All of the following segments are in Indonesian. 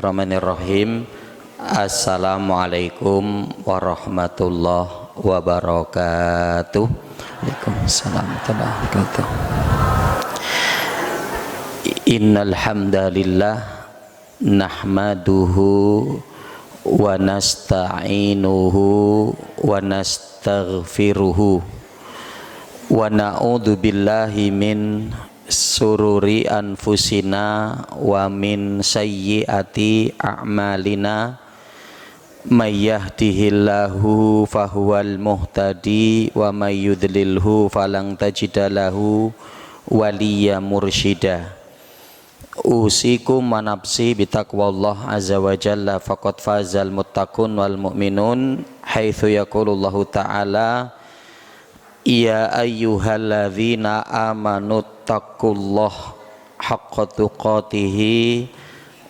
Bismillahirrahmanirrahim. Assalamualaikum warahmatullahi wabarakatuh. Waalaikumsalam warahmatullahi wabarakatuh. Innal hamdalillah nahmaduhu wa nasta'inuhu wa nastaghfiruhu wa na'udzu billahi min sururi anfusina wa min sayyiati a'malina may yahdihillahu fahuwal muhtadi wa may yudlilhu falang tajida lahu waliya mursyida. Usikum wa nafsi bitaqwallah azza wa jalla faqad fazal muttaqun wal mu'minun haitsu yaqulullahu ta'ala ya ayyuhalladzina amanu taqullaha haqqa tuqatih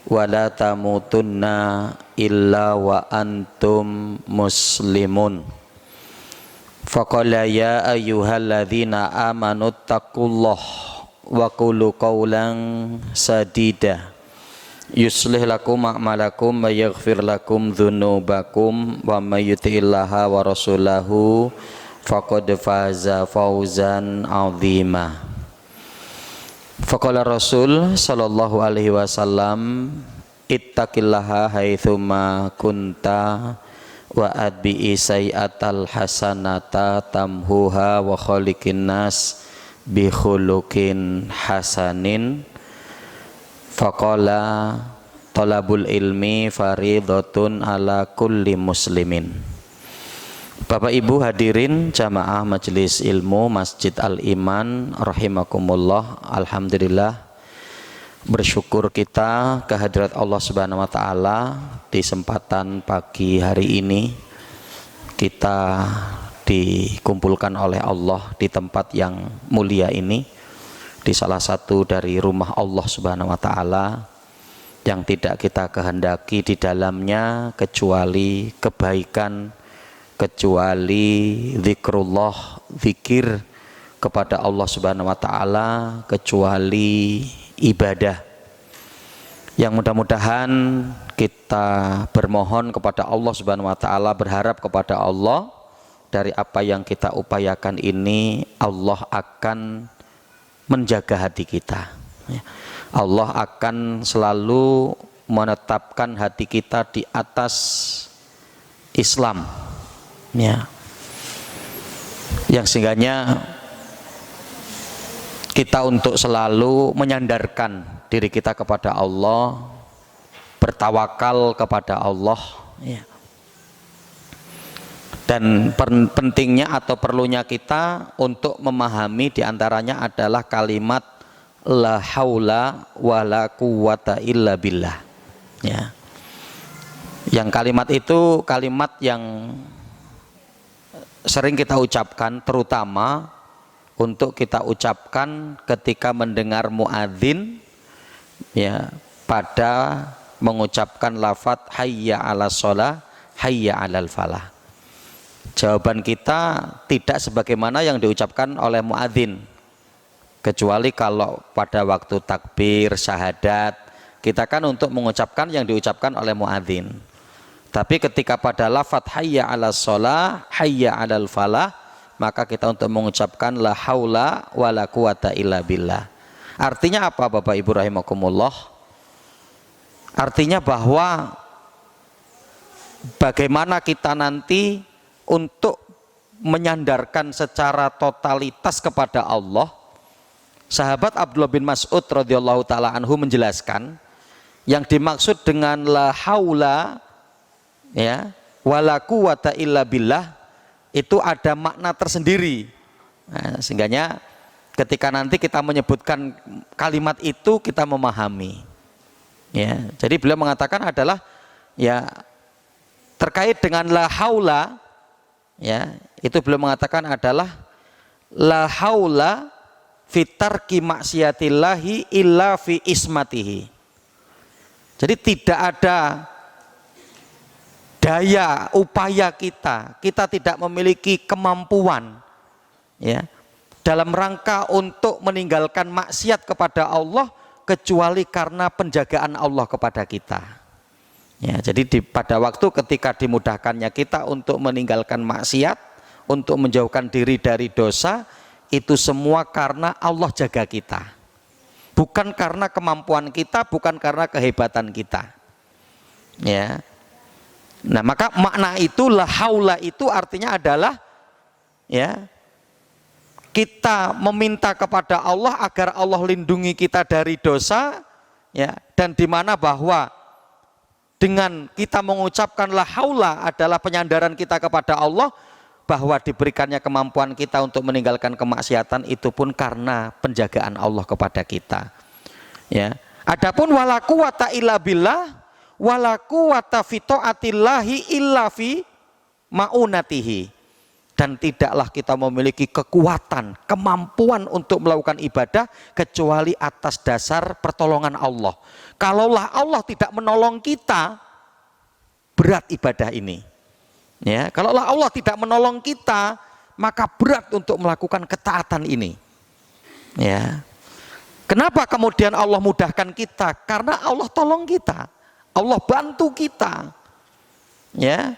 wa la tamutunna illa wa antum muslimun. Faqala ya ayyuhalladzina amanu taqullaha wa qulu qawlan sadida yuslih lakum a'malakum wa yaghfir lakum dzunubakum wa may yuti'illaha wa rasulahu faqad faza fawzan 'azima. Faqala Rasul sallallahu alaihi wasallam ittaqillaha haitsuma kunta wa adbi'i sayyatal hasanata tamhuha wa khaliqin nas bi khuluqin hasanin. Faqala talabul ilmi faridatun ala kulli muslimin. Bapak Ibu hadirin jamaah majelis ilmu Masjid Al-Iman rahimakumullah. Alhamdulillah, bersyukur kita kehadirat Allah Subhanahu wa taala di kesempatan pagi hari ini kita dikumpulkan oleh Allah di tempat yang mulia ini, di salah satu dari rumah Allah Subhanahu wa taala yang tidak kita kehendaki di dalamnya kecuali kebaikan, kecuali zikrullah, zikir kepada Allah Subhanahu wa taala, kecuali ibadah. Yang mudah-mudahan kita bermohon kepada Allah Subhanahu wa taala, berharap kepada Allah dari apa yang kita upayakan ini Allah akan menjaga hati kita. Allah akan selalu menetapkan hati kita di atas Islam, ya, yang sehingganya kita untuk selalu menyandarkan diri kita kepada Allah, bertawakal kepada Allah, ya. Dan pentingnya atau perlunya kita untuk memahami diantaranya adalah kalimat la haula wala quwata illa billah, ya. Yang kalimat itu kalimat yang sering kita ucapkan, terutama untuk kita ucapkan ketika mendengar muadzin, ya, pada mengucapkan lafadz hayya 'alas shalah, hayya 'alal falah. Jawaban kita tidak sebagaimana yang diucapkan oleh muadzin, kecuali kalau pada waktu takbir syahadat kita kan untuk mengucapkan yang diucapkan oleh muadzin. Tapi ketika pada lafadz hayya 'alas shalah, hayya 'alal falah, maka kita untuk mengucapkan la haula wala quwata illa billah. Artinya apa Bapak Ibu rahimakumullah? Artinya bahwa bagaimana kita nanti untuk menyandarkan secara totalitas kepada Allah. Sahabat Abdullah bin Mas'ud radhiyallahu taala anhu menjelaskan yang dimaksud dengan la haula, ya, wala quwata illa billah itu ada makna tersendiri. Nah, sehingganya ketika nanti kita menyebutkan kalimat itu kita memahami, ya. Jadi beliau mengatakan adalah, ya, terkait dengan la haula, ya, itu beliau mengatakan adalah la haula fi tarki maksiatillahi illa fi ismatihi. Jadi tidak ada daya upaya kita tidak memiliki kemampuan, ya, dalam rangka untuk meninggalkan maksiat kepada Allah kecuali karena penjagaan Allah kepada kita. Ya, jadi pada waktu ketika dimudahkannya kita untuk meninggalkan maksiat, untuk menjauhkan diri dari dosa, itu semua karena Allah jaga kita. Bukan karena kemampuan kita, bukan karena kehebatan kita. Ya. Nah, maka makna itu la haula itu artinya adalah ya, kita meminta kepada Allah agar Allah lindungi kita dari dosa, ya, dan di mana bahwa dengan kita mengucapkan la haula adalah penyandaran kita kepada Allah, bahwa diberikannya kemampuan kita untuk meninggalkan kemaksiatan itu pun karena penjagaan Allah kepada kita. Ya. Adapun wala quwata illa billah, wala quwata fi taatillahi illa fi maunatihi. Dan tidaklah kita memiliki kekuatan, kemampuan untuk melakukan ibadah kecuali atas dasar pertolongan Allah. Kalaulah Allah tidak menolong kita, berat ibadah ini. Ya, kalaulah Allah tidak menolong kita, maka berat untuk melakukan ketaatan ini. Ya. Kenapa kemudian Allah mudahkan kita? Karena Allah tolong kita, Allah bantu kita. Ya.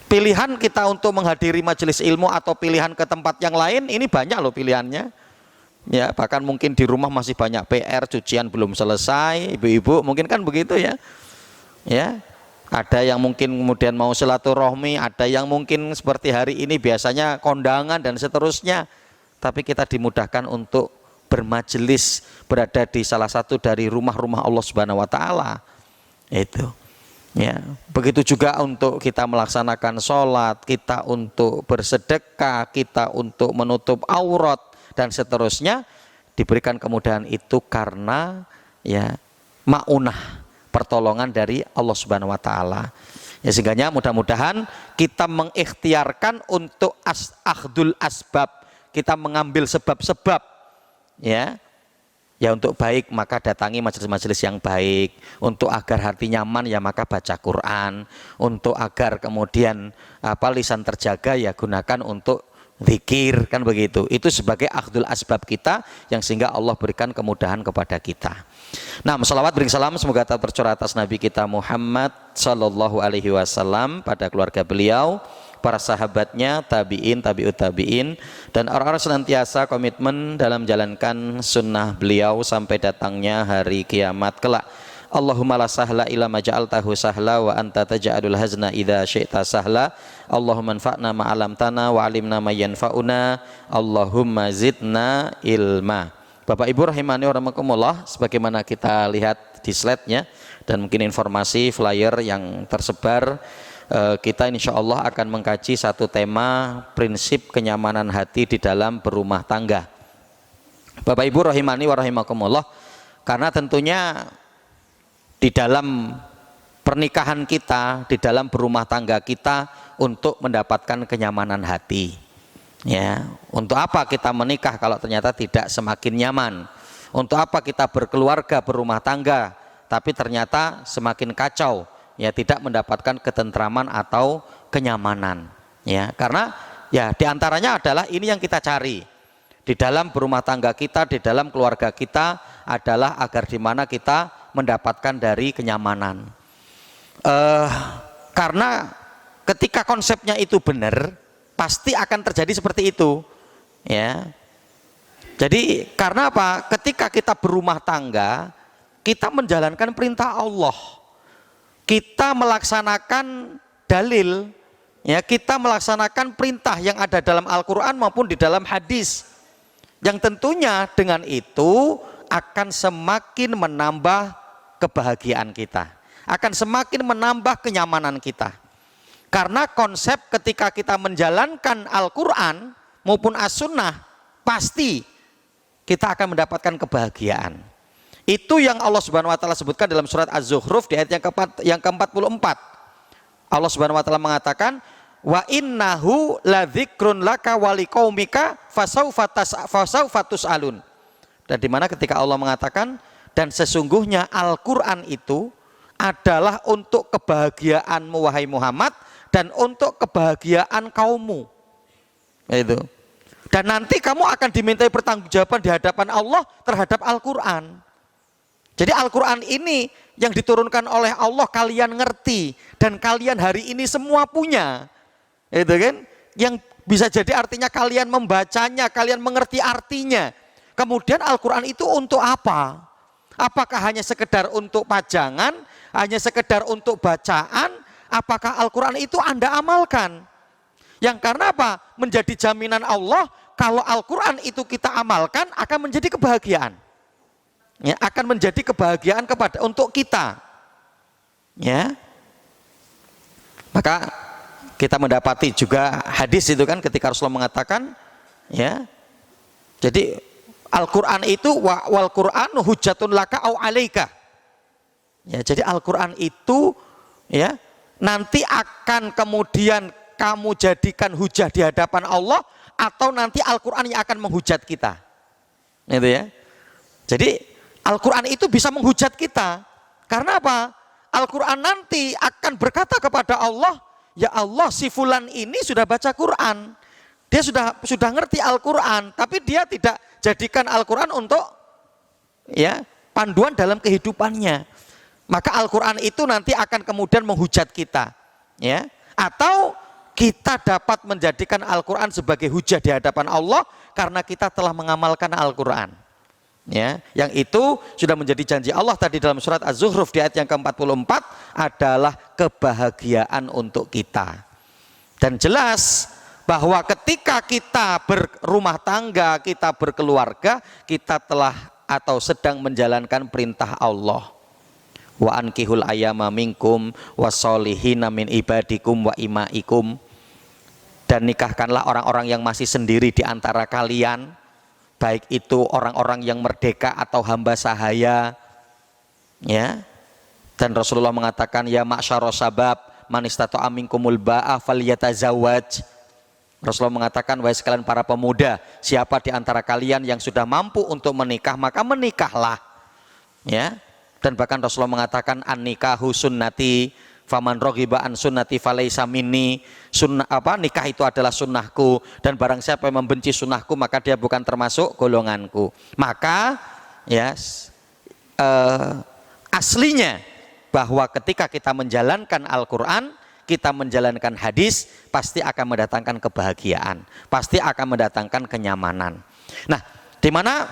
Pilihan kita untuk menghadiri majelis ilmu atau pilihan ke tempat yang lain, ini banyak loh pilihannya. Ya, bahkan mungkin di rumah masih banyak PR, cucian belum selesai, ibu-ibu mungkin kan begitu ya. Ya, ada yang mungkin kemudian mau silaturahmi, ada yang mungkin seperti hari ini biasanya kondangan dan seterusnya. Tapi kita dimudahkan untuk bermajelis, berada di salah satu dari rumah-rumah Allah Subhanahu wa taala. Itu. Ya, begitu juga untuk kita melaksanakan sholat, kita untuk bersedekah, kita untuk menutup aurat dan seterusnya, diberikan kemudahan itu karena ya maunah, pertolongan dari Allah Subhanahu wa taala. Ya, sehingga mudah-mudahan kita mengikhtiarkan untuk akhdul asbab, kita mengambil sebab-sebab, ya. Ya, untuk baik maka datangi majelis-majelis yang baik, untuk agar hati nyaman ya maka baca Quran, untuk agar kemudian lisan terjaga ya gunakan untuk zikir, kan begitu. Itu sebagai akhdul asbab kita yang sehingga Allah berikan kemudahan kepada kita. Nah, shalawat beri salam semoga tetap tercurah atas Nabi kita Muhammad sallallahu alaihi wasallam, pada keluarga beliau, para sahabatnya, tabi'in, tabi'ut tabi'in, dan orang-orang senantiasa komitmen dalam menjalankan sunnah beliau sampai datangnya hari kiamat kelak. Allahumma la sahla illa ma ja'altahu sahla wa anta taj'alul hazna idza syi'ta sahla. Allahumma anfa'na ma 'allamtana wa 'allimna ma yanfa'una. Allahumma zidna ilma. Bapak Ibu rahimani wa rahimakumullah, sebagaimana kita lihat di slide-nya dan mungkin informasi flyer yang tersebar, kita insya Allah akan mengkaji satu tema prinsip kenyamanan hati di dalam berumah tangga. Bapak Ibu rahimani wa rahimakumullah, karena tentunya di dalam pernikahan kita, di dalam berumah tangga kita untuk mendapatkan kenyamanan hati. Ya, untuk apa kita menikah kalau ternyata tidak semakin nyaman? Untuk apa kita berkeluarga, berumah tangga, tapi ternyata semakin kacau? Ya, tidak mendapatkan ketentraman atau kenyamanan. Ya, karena ya diantaranya adalah ini yang kita cari di dalam berumah tangga kita, di dalam keluarga kita, adalah agar di mana kita mendapatkan dari kenyamanan. Karena ketika konsepnya itu benar, pasti akan terjadi seperti itu. Ya, jadi karena apa? Ketika kita berumah tangga, kita menjalankan perintah Allah. Kita melaksanakan dalil, ya, kita melaksanakan perintah yang ada dalam Al-Quran maupun di dalam hadis, yang tentunya dengan itu akan semakin menambah kebahagiaan kita, akan semakin menambah kenyamanan kita. Karena konsep ketika kita menjalankan Al-Quran maupun As-Sunnah, pasti kita akan mendapatkan kebahagiaan. Itu yang Allah Subhanahu wa taala sebutkan dalam surat Az-Zukhruf di ayat yang ke-44. Allah Subhanahu wa taala mengatakan, wa innahu ladzikrun laka wa liqaumika fasaufa tus'alun. Dan di mana ketika Allah mengatakan, dan sesungguhnya Al-Qur'an itu adalah untuk kebahagiaanmu wahai Muhammad dan untuk kebahagiaan kaummu. Itu. Dan nanti kamu akan dimintai pertanggungjawaban di hadapan Allah terhadap Al-Qur'an. Jadi Al-Quran ini yang diturunkan oleh Allah kalian ngerti dan kalian hari ini semua punya, itu kan? Yang bisa jadi artinya kalian membacanya, kalian mengerti artinya. Kemudian Al-Quran itu untuk apa? Apakah hanya sekedar untuk pajangan, hanya sekedar untuk bacaan? Apakah Al-Quran itu Anda amalkan? Yang karena apa? Menjadi jaminan Allah kalau Al-Quran itu kita amalkan akan menjadi kebahagiaan. Ya, akan menjadi kebahagiaan untuk kita. Ya. Maka kita mendapati juga hadis itu kan ketika Rasulullah mengatakan, ya. Jadi Al-Quran itu wal Qur'anu hujjatun laka au alaika. Ya, jadi Al-Quran itu ya nanti akan kemudian kamu jadikan hujah di hadapan Allah atau nanti Al-Quran yang akan menghujat kita. Gitu ya. Jadi Al-Quran itu bisa menghujat kita. Karena apa? Al-Quran nanti akan berkata kepada Allah, ya Allah si fulan ini sudah baca Quran. Dia sudah ngerti Al-Quran, tapi dia tidak jadikan Al-Quran untuk ya panduan dalam kehidupannya. Maka Al-Quran itu nanti akan kemudian menghujat kita, ya. Atau kita dapat menjadikan Al-Quran sebagai hujah di hadapan Allah karena kita telah mengamalkan Al-Quran. Ya, yang itu sudah menjadi janji Allah tadi dalam surat Az-Zukhruf di ayat yang ke-44 adalah kebahagiaan untuk kita. Dan jelas bahwa ketika kita berumah tangga, kita berkeluarga, kita telah atau sedang menjalankan perintah Allah. Wa ankihul ayyama minkum wassolihina min ibadikum wa imaikum. Dan nikahkanlah orang-orang yang masih sendiri di antara kalian, baik itu orang-orang yang merdeka atau hamba sahaya. Ya. Dan Rasulullah mengatakan, ya ma'syarus sabab man istata'a minkumul ba'a falyatazawwaj. Rasulullah mengatakan, wahai sekalian para pemuda, siapa di antara kalian yang sudah mampu untuk menikah, maka menikahlah. Ya. Dan bahkan Rasulullah mengatakan, an-nikahu sunnati faman raghiba an sunnati falaisa minni. Nikah itu adalah sunnahku, dan barang siapa yang membenci sunnahku maka dia bukan termasuk golonganku. Maka ya aslinya bahwa ketika kita menjalankan Al-Quran, kita menjalankan hadis, pasti akan mendatangkan kebahagiaan, pasti akan mendatangkan kenyamanan. Nah, di mana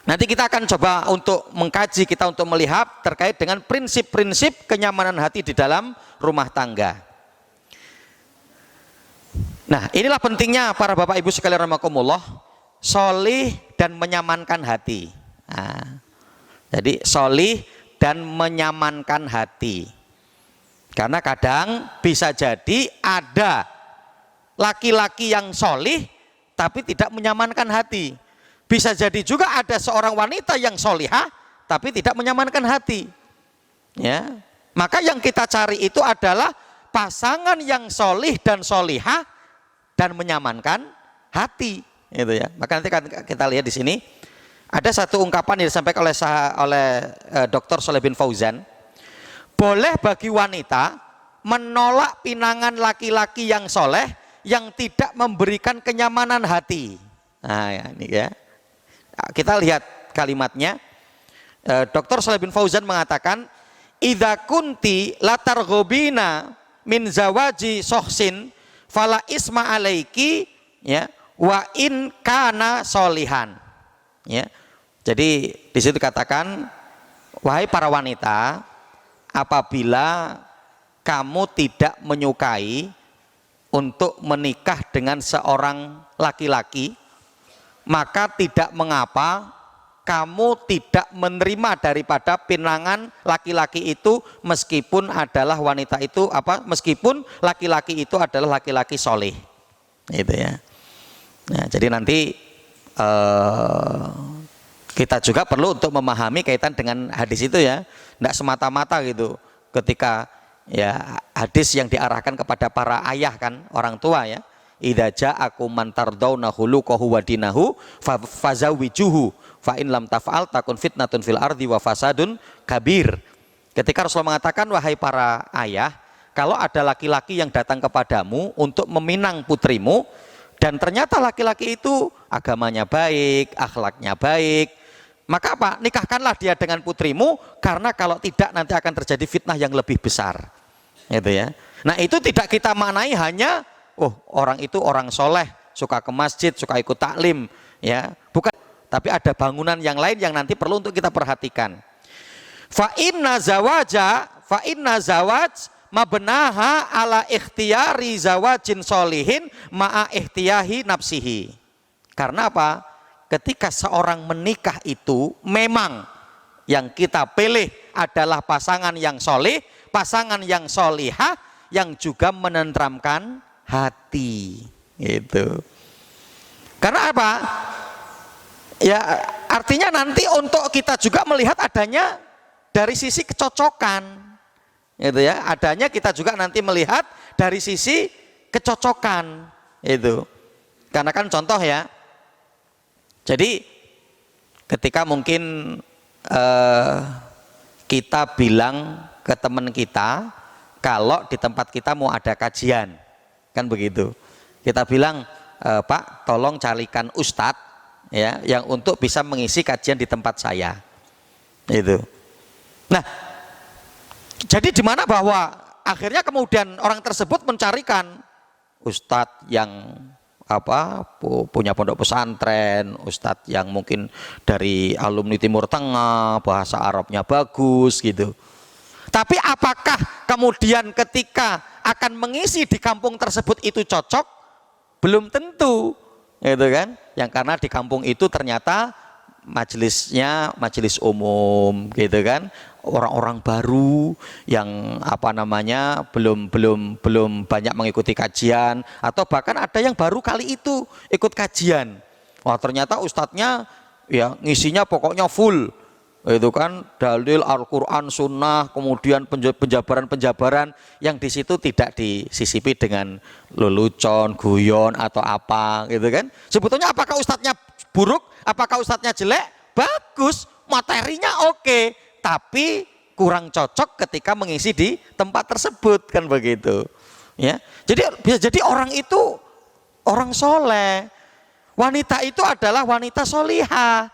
nanti kita akan coba untuk mengkaji, kita untuk melihat terkait dengan prinsip-prinsip kenyamanan hati di dalam rumah tangga. Nah, inilah pentingnya para bapak ibu sekalian rahimakumullah, solih dan menyamankan hati. Nah, jadi solih dan menyamankan hati. Karena kadang bisa jadi ada laki-laki yang solih tapi tidak menyamankan hati. Bisa jadi juga ada seorang wanita yang solihah tapi tidak menyamankan hati. Ya, maka yang kita cari itu adalah pasangan yang solih dan solihah dan menyamankan hati. Gitu ya. Maka nanti kita lihat di sini ada satu ungkapan yang disampaikan oleh Dr. Shalih bin Fauzan. Boleh bagi wanita menolak pinangan laki-laki yang soleh yang tidak memberikan kenyamanan hati. Nah, ya, ini ya. Kita lihat kalimatnya. Dr. Shalih bin Fauzan mengatakan, idza kunti latarghobina min zawaji sohsin fala isma alaiki, ya, wa in kana solihan. Ya. Jadi di situ katakan, wahai para wanita, apabila kamu tidak menyukai untuk menikah dengan seorang laki-laki, maka tidak mengapa kamu tidak menerima daripada pinangan laki-laki itu meskipun adalah wanita itu meskipun laki-laki itu adalah laki-laki soleh, gitu ya. Nah, jadi nanti kita juga perlu untuk memahami kaitan dengan hadis itu ya, tidak semata-mata gitu. Ketika ya hadis yang diarahkan kepada para ayah kan, orang tua ya, idza ja'akum man tardawna khuluquhu wa dinahu fazawijuhu fa in lam taf'al takun fitnatun fil ardi wa fasadun kabir. Ketika Rasulullah mengatakan, wahai para ayah, kalau ada laki-laki yang datang kepadamu untuk meminang putrimu dan ternyata laki-laki itu agamanya baik, akhlaknya baik, Maka apa? Nikahkanlah dia dengan putrimu, karena kalau tidak nanti akan terjadi fitnah yang lebih besar. Gitu ya. Nah itu tidak kita maknai hanya, oh orang itu orang soleh, suka ke masjid, suka ikut taklim, ya bukan. Tapi ada bangunan yang lain yang nanti perlu untuk kita perhatikan. Fa inna zawaj mabnaha ala ikhtiyari zawajin solihin ma'a ikhtiyahi nafsihi. Karena apa? Ketika seorang menikah itu memang yang kita pilih adalah pasangan yang solih, pasangan yang solihah, yang juga menenteramkan hati. Gitu. Karena apa? Ya artinya nanti untuk kita juga melihat adanya dari sisi kecocokan. Gitu ya. Adanya kita juga nanti melihat dari sisi kecocokan. Itu. Karena kan contoh ya. Jadi ketika mungkin kita bilang ke teman kita kalau di tempat kita mau ada kajian, kan begitu. Kita bilang, Pak, tolong carikan ustadz ya yang untuk bisa mengisi kajian di tempat saya. Itu. Nah, jadi di mana bahwa akhirnya kemudian orang tersebut mencarikan ustadz yang punya pondok pesantren, ustadz yang mungkin dari alumni Timur Tengah, bahasa Arabnya bagus gitu. Tapi apakah kemudian ketika akan mengisi di kampung tersebut itu cocok? Belum tentu, gitu kan? Yang karena di kampung itu ternyata majelisnya majelis umum, gitu kan? Orang-orang baru yang belum banyak mengikuti kajian, atau bahkan ada yang baru kali itu ikut kajian. Wah ternyata ustadznya ya ngisinya pokoknya full, itu kan dalil Al-Quran, Sunnah, kemudian penjabaran-penjabaran yang di situ tidak disisipi dengan lelucon, guyon atau apa, gitu kan? Sebetulnya apakah ustadznya buruk? Apakah ustadznya jelek? Bagus, materinya oke. Tapi kurang cocok ketika mengisi di tempat tersebut, kan begitu ya. Jadi bisa jadi orang itu orang soleh, wanita itu adalah wanita solihah,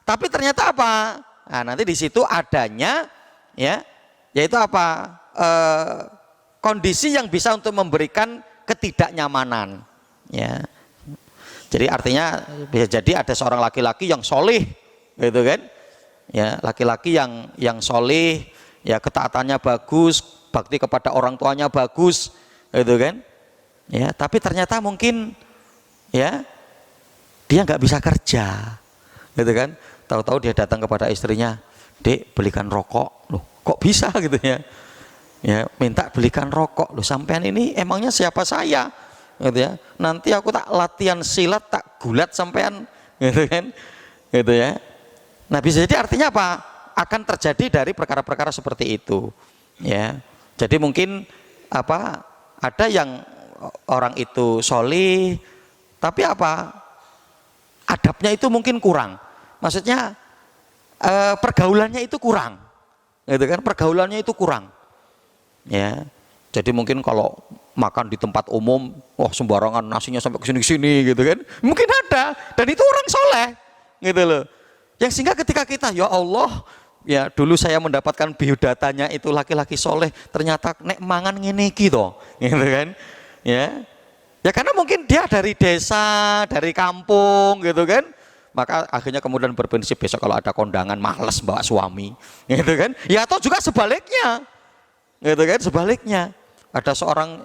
tapi ternyata apa? Nah, nanti di situ adanya ya, yaitu apa? Kondisi yang bisa untuk memberikan ketidaknyamanan ya. Jadi artinya bisa jadi ada seorang laki-laki yang solih, gitu kan? Ya laki-laki yang solih, ya ketaatannya bagus, bakti kepada orang tuanya bagus, gitu kan? Ya tapi ternyata mungkin ya dia nggak bisa kerja, gitu kan? Tahu-tahu dia datang kepada istrinya, Dek belikan rokok, loh kok bisa gitu ya? Ya minta belikan rokok, loh sampean ini emangnya siapa saya? Gitu ya? Nanti aku tak latihan silat, tak gulat sampean, gitu kan? Gitu ya? Nah bisa jadi artinya apa? Akan terjadi dari perkara-perkara seperti itu ya. Jadi mungkin ada yang orang itu solih tapi adabnya itu mungkin kurang, maksudnya pergaulannya itu kurang, gitu kan? Pergaulannya itu kurang ya. Jadi mungkin kalau makan di tempat umum, wah sembarangan nasinya sampai kesini-kesini, gitu kan? Mungkin ada, dan itu orang soleh, gitu loh. Yang sehingga ketika kita, ya Allah, ya dulu saya mendapatkan biodatanya itu laki-laki soleh, ternyata nek mangan ngene iki to, gitu kan? Ya karena mungkin dia dari desa, dari kampung, gitu kan? Maka akhirnya kemudian berprinsip besok kalau ada kondangan males bawa suami, gitu kan? Ya atau juga sebaliknya, gitu kan? Sebaliknya ada seorang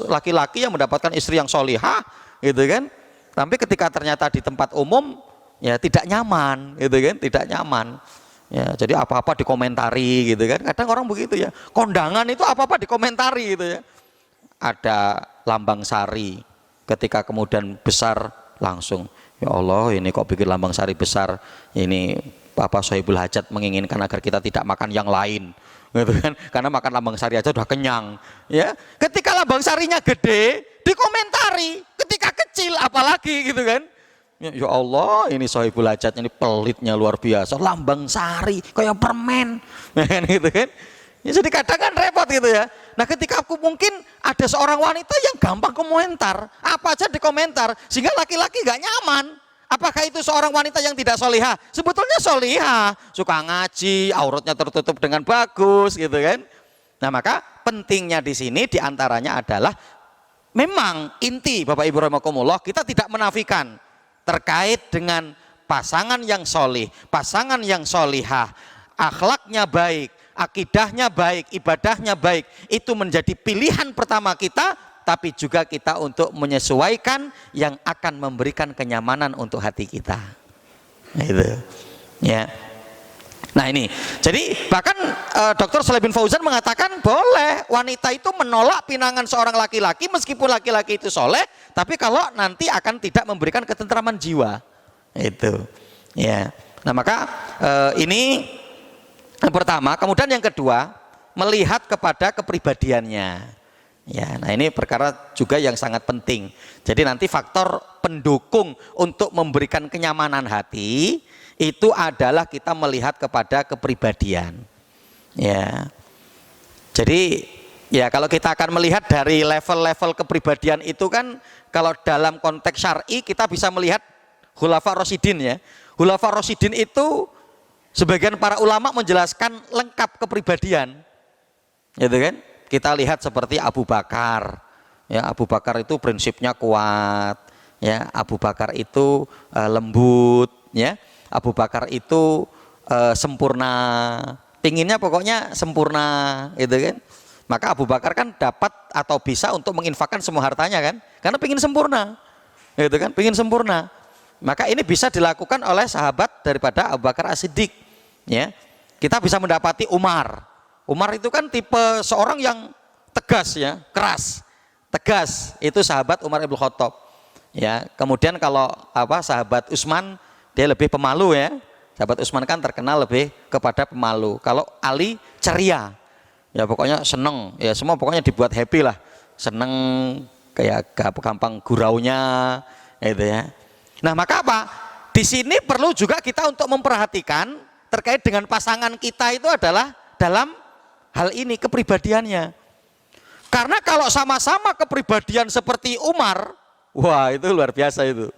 laki-laki yang mendapatkan istri yang solihah, gitu kan? Tapi ketika ternyata di tempat umum ya tidak nyaman, gitu kan? Tidak nyaman. Ya, jadi apa-apa dikomentari, gitu kan? Kadang orang begitu ya. Kondangan itu apa-apa dikomentari, gitu ya. Ada lambang sari, ketika kemudian besar langsung, ya Allah ini kok bikin lambang sari besar, ini Bapak Sohibul Hajat menginginkan agar kita tidak makan yang lain, gitu kan? Karena makan lambang sari aja udah kenyang. Ya, ketika lambang sarinya gede dikomentari, ketika kecil apalagi, gitu kan? Ya Allah ini Sohibul Hajat ini pelitnya luar biasa, lambang sari kayak permen, gitu kan? Ya, jadi kadang kan repot gitu ya. Nah ketika aku mungkin ada seorang wanita yang gampang komentar, apa aja dikomentar, sehingga laki-laki gak nyaman. Apakah itu seorang wanita yang tidak solihah? Sebetulnya solihah, suka ngaji, auratnya tertutup dengan bagus gitu kan. Nah maka pentingnya di sini diantaranya adalah memang inti Bapak Ibu rahimakumullah, kita tidak menafikan terkait dengan pasangan yang solih, pasangan yang solihah, akhlaknya baik, akidahnya baik, ibadahnya baik, itu menjadi pilihan pertama kita, tapi juga kita untuk menyesuaikan yang akan memberikan kenyamanan untuk hati kita. Nah, itu ya. Nah ini, jadi bahkan Dr. Shalih bin Fauzan mengatakan boleh wanita itu menolak pinangan seorang laki-laki meskipun laki-laki itu soleh, tapi kalau nanti akan tidak memberikan ketentraman jiwa. Itu ya. Nah maka ini yang pertama. Kemudian yang kedua, melihat kepada kepribadiannya ya. Nah ini perkara juga yang sangat penting. Jadi nanti faktor pendukung untuk memberikan kenyamanan hati itu adalah kita melihat kepada kepribadian ya. Jadi ya kalau kita akan melihat dari level-level kepribadian itu kan, kalau dalam konteks syar'i kita bisa melihat Khulafa Rasyidin ya. Khulafa Rasyidin itu sebagian para ulama menjelaskan lengkap kepribadian gitu kan. Kita lihat seperti Abu Bakar ya. Abu Bakar itu prinsipnya kuat ya. Abu Bakar itu lembut ya. Abu Bakar itu sempurna, pinginnya pokoknya sempurna gitu kan. Maka Abu Bakar kan dapat atau bisa untuk menginfakkan semua hartanya kan, karena pingin sempurna gitu kan, pingin sempurna. Maka ini bisa dilakukan oleh sahabat daripada Abu Bakar As-Siddiq ya. Kita bisa mendapati Umar. Umar itu kan tipe seorang yang tegas ya, keras, tegas. Itu sahabat Umar Ibn Khattab ya. Kemudian kalau sahabat Utsman, dia lebih pemalu ya. Sahabat Utsman kan terkenal lebih kepada pemalu. Kalau Ali ceria, ya pokoknya seneng, ya semua pokoknya dibuat happy lah, seneng, kayak gampang guraunya, gitu ya. Nah maka apa? Di sini perlu juga kita untuk memperhatikan terkait dengan pasangan kita itu adalah dalam hal ini kepribadiannya. Karena kalau sama-sama kepribadian seperti Umar, wah itu luar biasa itu.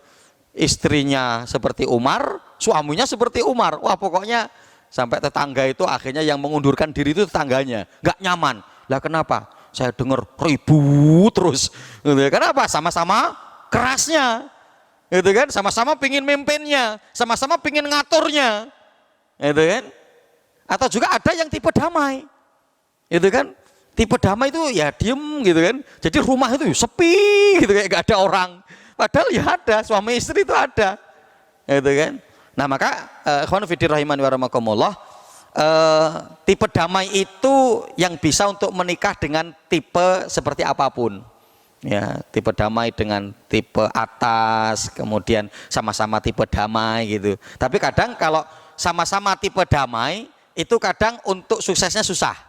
Istrinya seperti Umar, suaminya seperti Umar. Wah pokoknya sampai tetangga itu akhirnya yang mengundurkan diri itu tetangganya, nggak nyaman. Lah kenapa? Saya dengar ribut terus. Kenapa? Sama-sama kerasnya, gitu kan? Sama-sama pingin mimpinnya, sama-sama pingin ngaturnya, gitu kan? Atau juga ada yang tipe damai, gitu kan? Tipe damai itu ya diem, gitu kan? Jadi rumah itu sepi, gitu kayak nggak ada orang. Padahal ya ada, suami istri itu ada, gitu kan. Nah maka ikhwan fillah rahimani wa rahimakumullah, tipe damai itu yang bisa untuk menikah dengan tipe seperti apapun ya. Tipe damai dengan tipe atas, kemudian sama-sama tipe damai gitu. Tapi kadang kalau sama-sama tipe damai itu kadang untuk suksesnya susah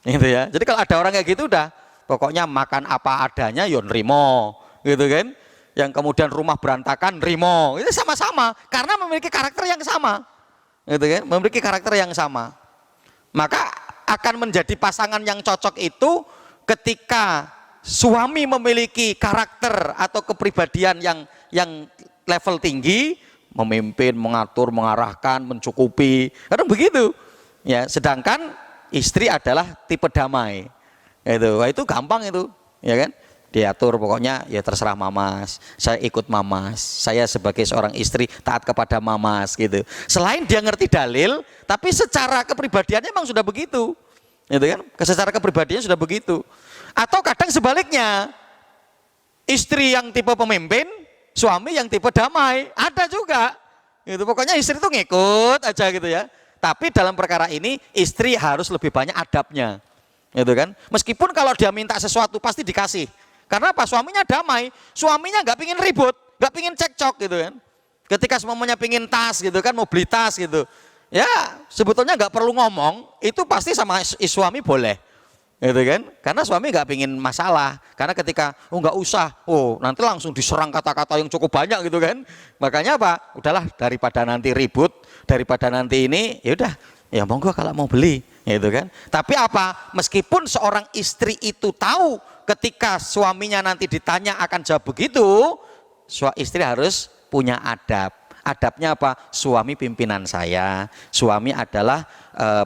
gitu ya. Jadi kalau ada orang kayak gitu udah pokoknya makan apa adanya ya nrimo gitu kan. Yang kemudian rumah berantakan nrimo, itu sama-sama karena memiliki karakter yang sama, gitu kan? Memiliki karakter yang sama. Maka akan menjadi pasangan yang cocok itu ketika suami memiliki karakter atau kepribadian yang level tinggi, memimpin, mengatur, mengarahkan, mencukupi, kadang begitu. Ya, sedangkan istri adalah tipe damai, itu gampang itu, ya kan? Diatur pokoknya ya terserah mamas, saya ikut mamas, saya sebagai seorang istri taat kepada mamas gitu. Selain dia ngerti dalil, tapi secara kepribadiannya memang sudah begitu, gitu kan? Secara kepribadiannya sudah begitu. Atau kadang sebaliknya, istri yang tipe pemimpin, suami yang tipe damai, ada juga. Gitu. Pokoknya istri itu ngikut aja gitu ya. Tapi dalam perkara ini istri harus lebih banyak adabnya, gitu kan? Meskipun kalau dia minta sesuatu pasti dikasih. Karena apa? Suaminya damai, suaminya nggak pingin ribut, nggak pingin cekcok gitu kan. Ketika semuanya pingin tas gitu kan, mau beli tas gitu, ya sebetulnya nggak perlu ngomong, itu pasti sama suami boleh, gitu kan. Karena suami nggak pingin masalah. Karena ketika nggak usah, nanti langsung diserang kata-kata yang cukup banyak gitu kan. Makanya apa? Udahlah daripada nanti ribut, daripada nanti ini, ya udah, ya monggo kalau mau beli, gitu kan. Tapi apa? Meskipun seorang istri itu tahu ketika suaminya nanti ditanya akan jawab begitu, istri harus punya adab. Adabnya apa? Suami pimpinan saya, suami adalah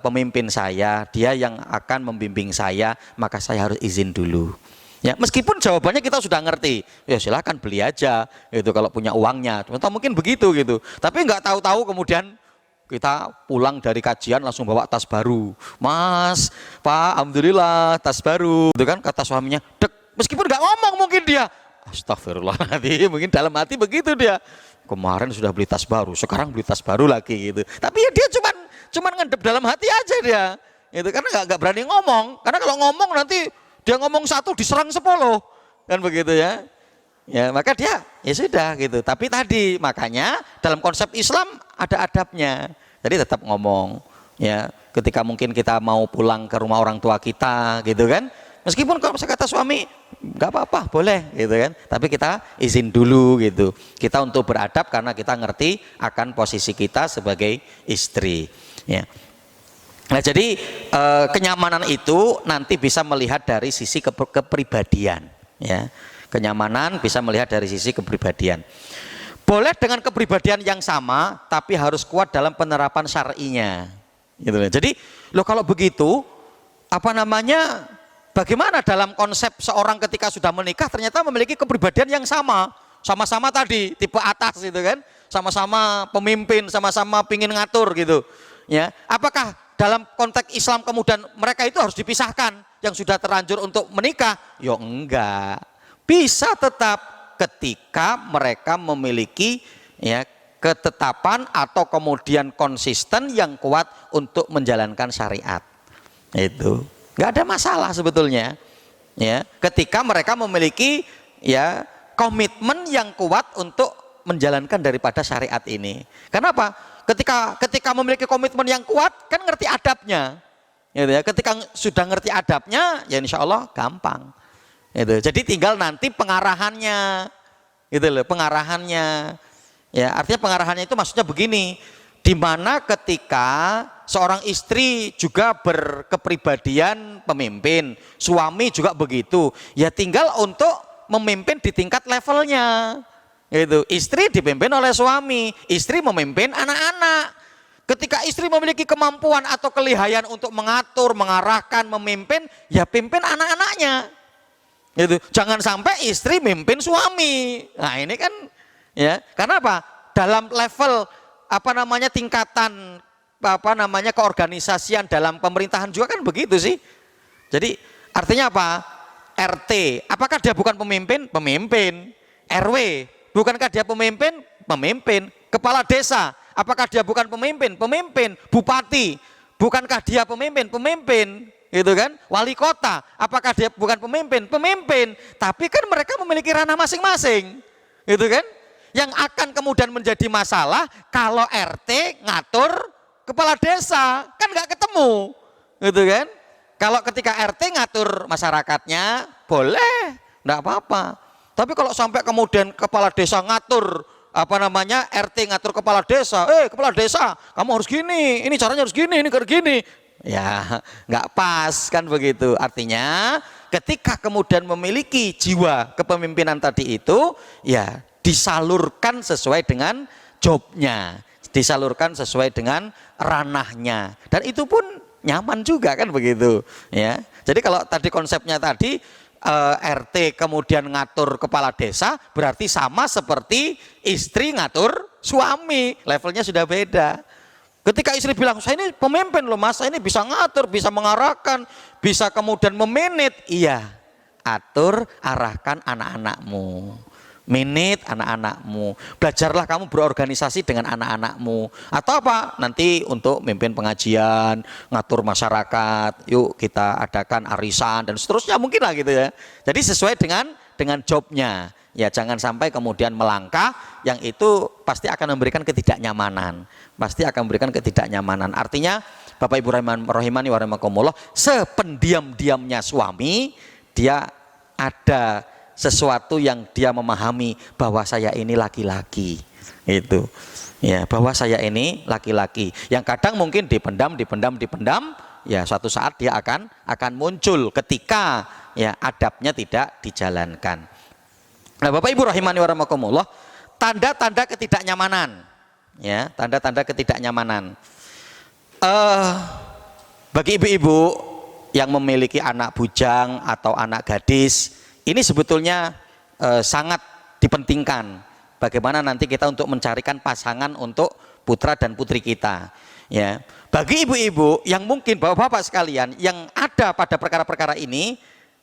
pemimpin saya, dia yang akan membimbing saya, maka saya harus izin dulu. Ya, meskipun jawabannya kita sudah ngerti, ya silakan beli aja, itu kalau punya uangnya, atau mungkin begitu gitu. Tapi nggak tahu-tahu kemudian kita pulang dari kajian langsung bawa tas baru, Mas, Pak, alhamdulillah tas baru, itu kan kata suaminya, dek, meskipun nggak ngomong mungkin dia, astagfirullahaladzim, mungkin dalam hati begitu dia. Kemarin sudah beli tas baru, sekarang beli tas baru lagi gitu. Tapi ya dia cuman ngendep dalam hati aja dia. Itu karena nggak berani ngomong. Karena kalau ngomong nanti dia ngomong 1 diserang 10. Kan begitu ya. Ya, maka dia ya sudah gitu. Tapi tadi makanya dalam konsep Islam ada adabnya. Jadi tetap ngomong ya. Ketika mungkin kita mau pulang ke rumah orang tua kita gitu kan. Meskipun kalau kata suami nggak apa-apa, boleh gitu kan. Tapi kita izin dulu gitu. Kita untuk beradab karena kita ngerti akan posisi kita sebagai istri. Ya. Nah jadi kenyamanan itu nanti bisa melihat dari sisi kepribadian. Ya. Kenyamanan bisa melihat dari sisi kepribadian. Boleh dengan kepribadian yang sama, tapi harus kuat dalam penerapan syar'inya. Gitu. Jadi, loh kalau begitu, apa namanya? Bagaimana dalam konsep seorang ketika sudah menikah ternyata memiliki kepribadian yang sama, sama-sama tadi tipe atas gitu kan, sama-sama pemimpin, sama-sama pingin ngatur gitu, ya. Apakah dalam konteks Islam kemudian mereka itu harus dipisahkan yang sudah terlanjur untuk menikah? Ya enggak, bisa tetap ketika mereka memiliki ya ketetapan atau kemudian konsisten yang kuat untuk menjalankan syariat itu. Nggak ada masalah sebetulnya ya ketika mereka memiliki ya komitmen yang kuat untuk menjalankan daripada syariat ini. Kenapa? Ketika memiliki komitmen yang kuat kan ngerti adabnya gitu ya. Ketika sudah ngerti adabnya ya insya Allah gampang gitu. Jadi tinggal nanti pengarahannya gitu loh, pengarahannya ya. Artinya pengarahannya itu maksudnya begini, di mana ketika seorang istri juga berkepribadian pemimpin, suami juga begitu, ya tinggal untuk memimpin di tingkat levelnya. Itu istri dipimpin oleh suami, istri memimpin anak-anak. Ketika istri memiliki kemampuan atau kelihayan untuk mengatur, mengarahkan, memimpin, ya pimpin anak-anaknya. Itu jangan sampai istri mimpin suami. Nah ini kan ya, karena apa? Dalam level apa namanya tingkatan apa namanya keorganisasian dalam pemerintahan juga kan begitu sih. Jadi artinya apa? RT, apakah dia bukan pemimpin? Pemimpin. RW, bukankah dia pemimpin? Pemimpin. Kepala desa, apakah dia bukan pemimpin? Pemimpin. Bupati, bukankah dia pemimpin? Pemimpin. Gitu kan? Wali kota, apakah dia bukan pemimpin? Pemimpin. Tapi kan mereka memiliki ranah masing-masing. Gitu kan? Yang akan kemudian menjadi masalah kalau RT ngatur kepala desa, kan nggak ketemu, gitu kan? Kalau ketika RT ngatur masyarakatnya, boleh, nggak apa-apa. Tapi kalau sampai kemudian kepala desa ngatur, apa namanya, RT ngatur kepala desa, kepala desa, kamu harus gini, ini caranya harus gini, ini harus gini, ya nggak pas kan begitu. Artinya ketika kemudian memiliki jiwa kepemimpinan tadi itu, ya disalurkan sesuai dengan jobnya, disalurkan sesuai dengan ranahnya, dan itu pun nyaman juga kan begitu ya. Jadi kalau tadi konsepnya tadi RT kemudian ngatur kepala desa, berarti sama seperti istri ngatur suami, levelnya sudah beda. Ketika istri bilang, saya ini pemimpin loh mas, saya ini bisa ngatur, bisa mengarahkan, bisa kemudian memanage, iya, atur, arahkan anak-anakmu, manage anak-anakmu, belajarlah kamu berorganisasi dengan anak-anakmu, atau apa nanti untuk memimpin pengajian, ngatur masyarakat, yuk kita adakan arisan dan seterusnya mungkin lah gitu ya. Jadi sesuai dengan jobnya ya, jangan sampai kemudian melangkah yang itu pasti akan memberikan ketidaknyamanan, pasti akan memberikan ketidaknyamanan. Artinya Bapak Ibu rahimani wa rahimakumullah, sependiam-diamnya suami dia ada sesuatu yang dia memahami bahwa saya ini laki-laki, itu ya, bahwa saya ini laki-laki yang kadang mungkin dipendam, ya suatu saat dia akan muncul ketika ya adabnya tidak dijalankan. Nah Bapak Ibu rahimani wa rahimakumullah, tanda-tanda ketidaknyamanan. Ya, tanda-tanda ketidaknyamanan. Bagi ibu-ibu yang memiliki anak bujang atau anak gadis, ini sebetulnya sangat dipentingkan. Bagaimana nanti kita untuk mencarikan pasangan untuk putra dan putri kita. Ya, bagi ibu-ibu yang mungkin bapak-bapak sekalian yang ada pada perkara-perkara ini,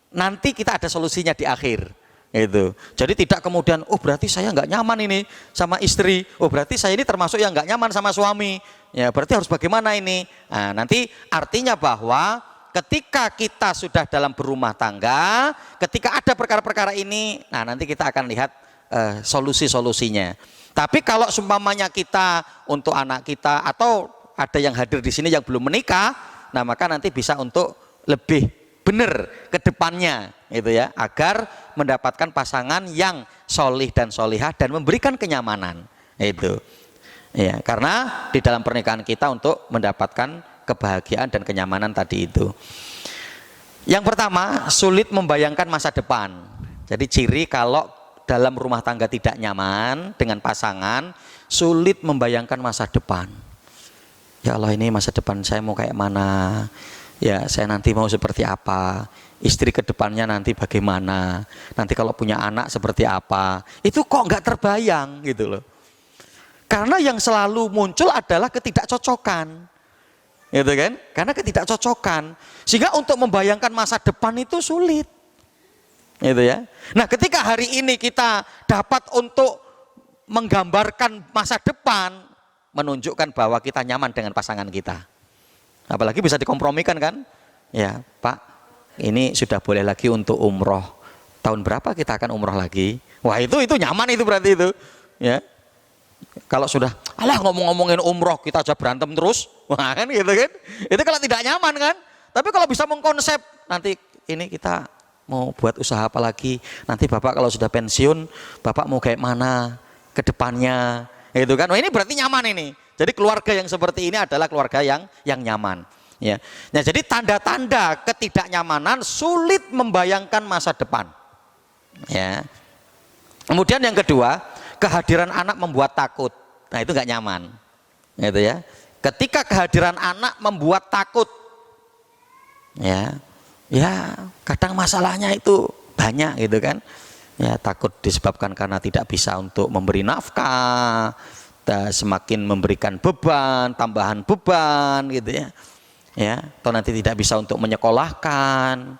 nanti kita ada solusinya di akhir. Itu. Jadi tidak kemudian, oh berarti saya nggak nyaman ini sama istri, oh berarti saya ini termasuk yang nggak nyaman sama suami. Ya, berarti harus bagaimana ini? Nah, nanti artinya bahwa ketika kita sudah dalam berumah tangga, ketika ada perkara-perkara ini, nah nanti kita akan lihat solusi-solusinya. Tapi kalau seumpamanya kita untuk anak kita atau ada yang hadir di sini yang belum menikah, nah maka nanti bisa untuk lebih benar ke depannya gitu ya, agar mendapatkan pasangan yang solih dan solihah dan memberikan kenyamanan itu ya, karena di dalam pernikahan kita untuk mendapatkan kebahagiaan dan kenyamanan tadi itu. Yang pertama, sulit membayangkan masa depan. Jadi ciri kalau dalam rumah tangga tidak nyaman dengan pasangan, sulit membayangkan masa depan. Ya Allah, ini masa depan saya mau kayak mana? Ya, saya nanti mau seperti apa? Istri ke depannya nanti bagaimana? Nanti kalau punya anak seperti apa? Itu kok nggak terbayang gitu loh. Karena yang selalu muncul adalah ketidakcocokan. Gitu kan? Karena ketidakcocokan. Sehingga untuk membayangkan masa depan itu sulit. Gitu ya. Nah, ketika hari ini kita dapat untuk menggambarkan masa depan, menunjukkan bahwa kita nyaman dengan pasangan kita. Apalagi bisa dikompromikan kan? Ya, Pak, ini sudah boleh lagi untuk umroh. Tahun berapa kita akan umroh lagi? Wah, itu nyaman itu berarti itu. Ya. Kalau sudah, alah ngomong-ngomongin umroh kita aja berantem terus. Wah, kan gitu kan? Itu kalau tidak nyaman kan? Tapi kalau bisa mengkonsep, nanti ini kita mau buat usaha apa lagi? Nanti Bapak kalau sudah pensiun, Bapak mau kayak mana ke depannya? Itu kan? Wah, ini berarti nyaman ini. Jadi keluarga yang seperti ini adalah keluarga yang nyaman. Ya. Nah, jadi tanda-tanda ketidaknyamanan, sulit membayangkan masa depan. Ya. Kemudian yang kedua, kehadiran anak membuat takut. Nah, itu nggak nyaman. Gitu ya. Ketika kehadiran anak membuat takut, ya kadang masalahnya itu banyak gitu kan. Ya, takut disebabkan karena tidak bisa untuk memberi nafkah, semakin memberikan beban, tambahan beban gitu ya. Ya, atau nanti tidak bisa untuk menyekolahkan.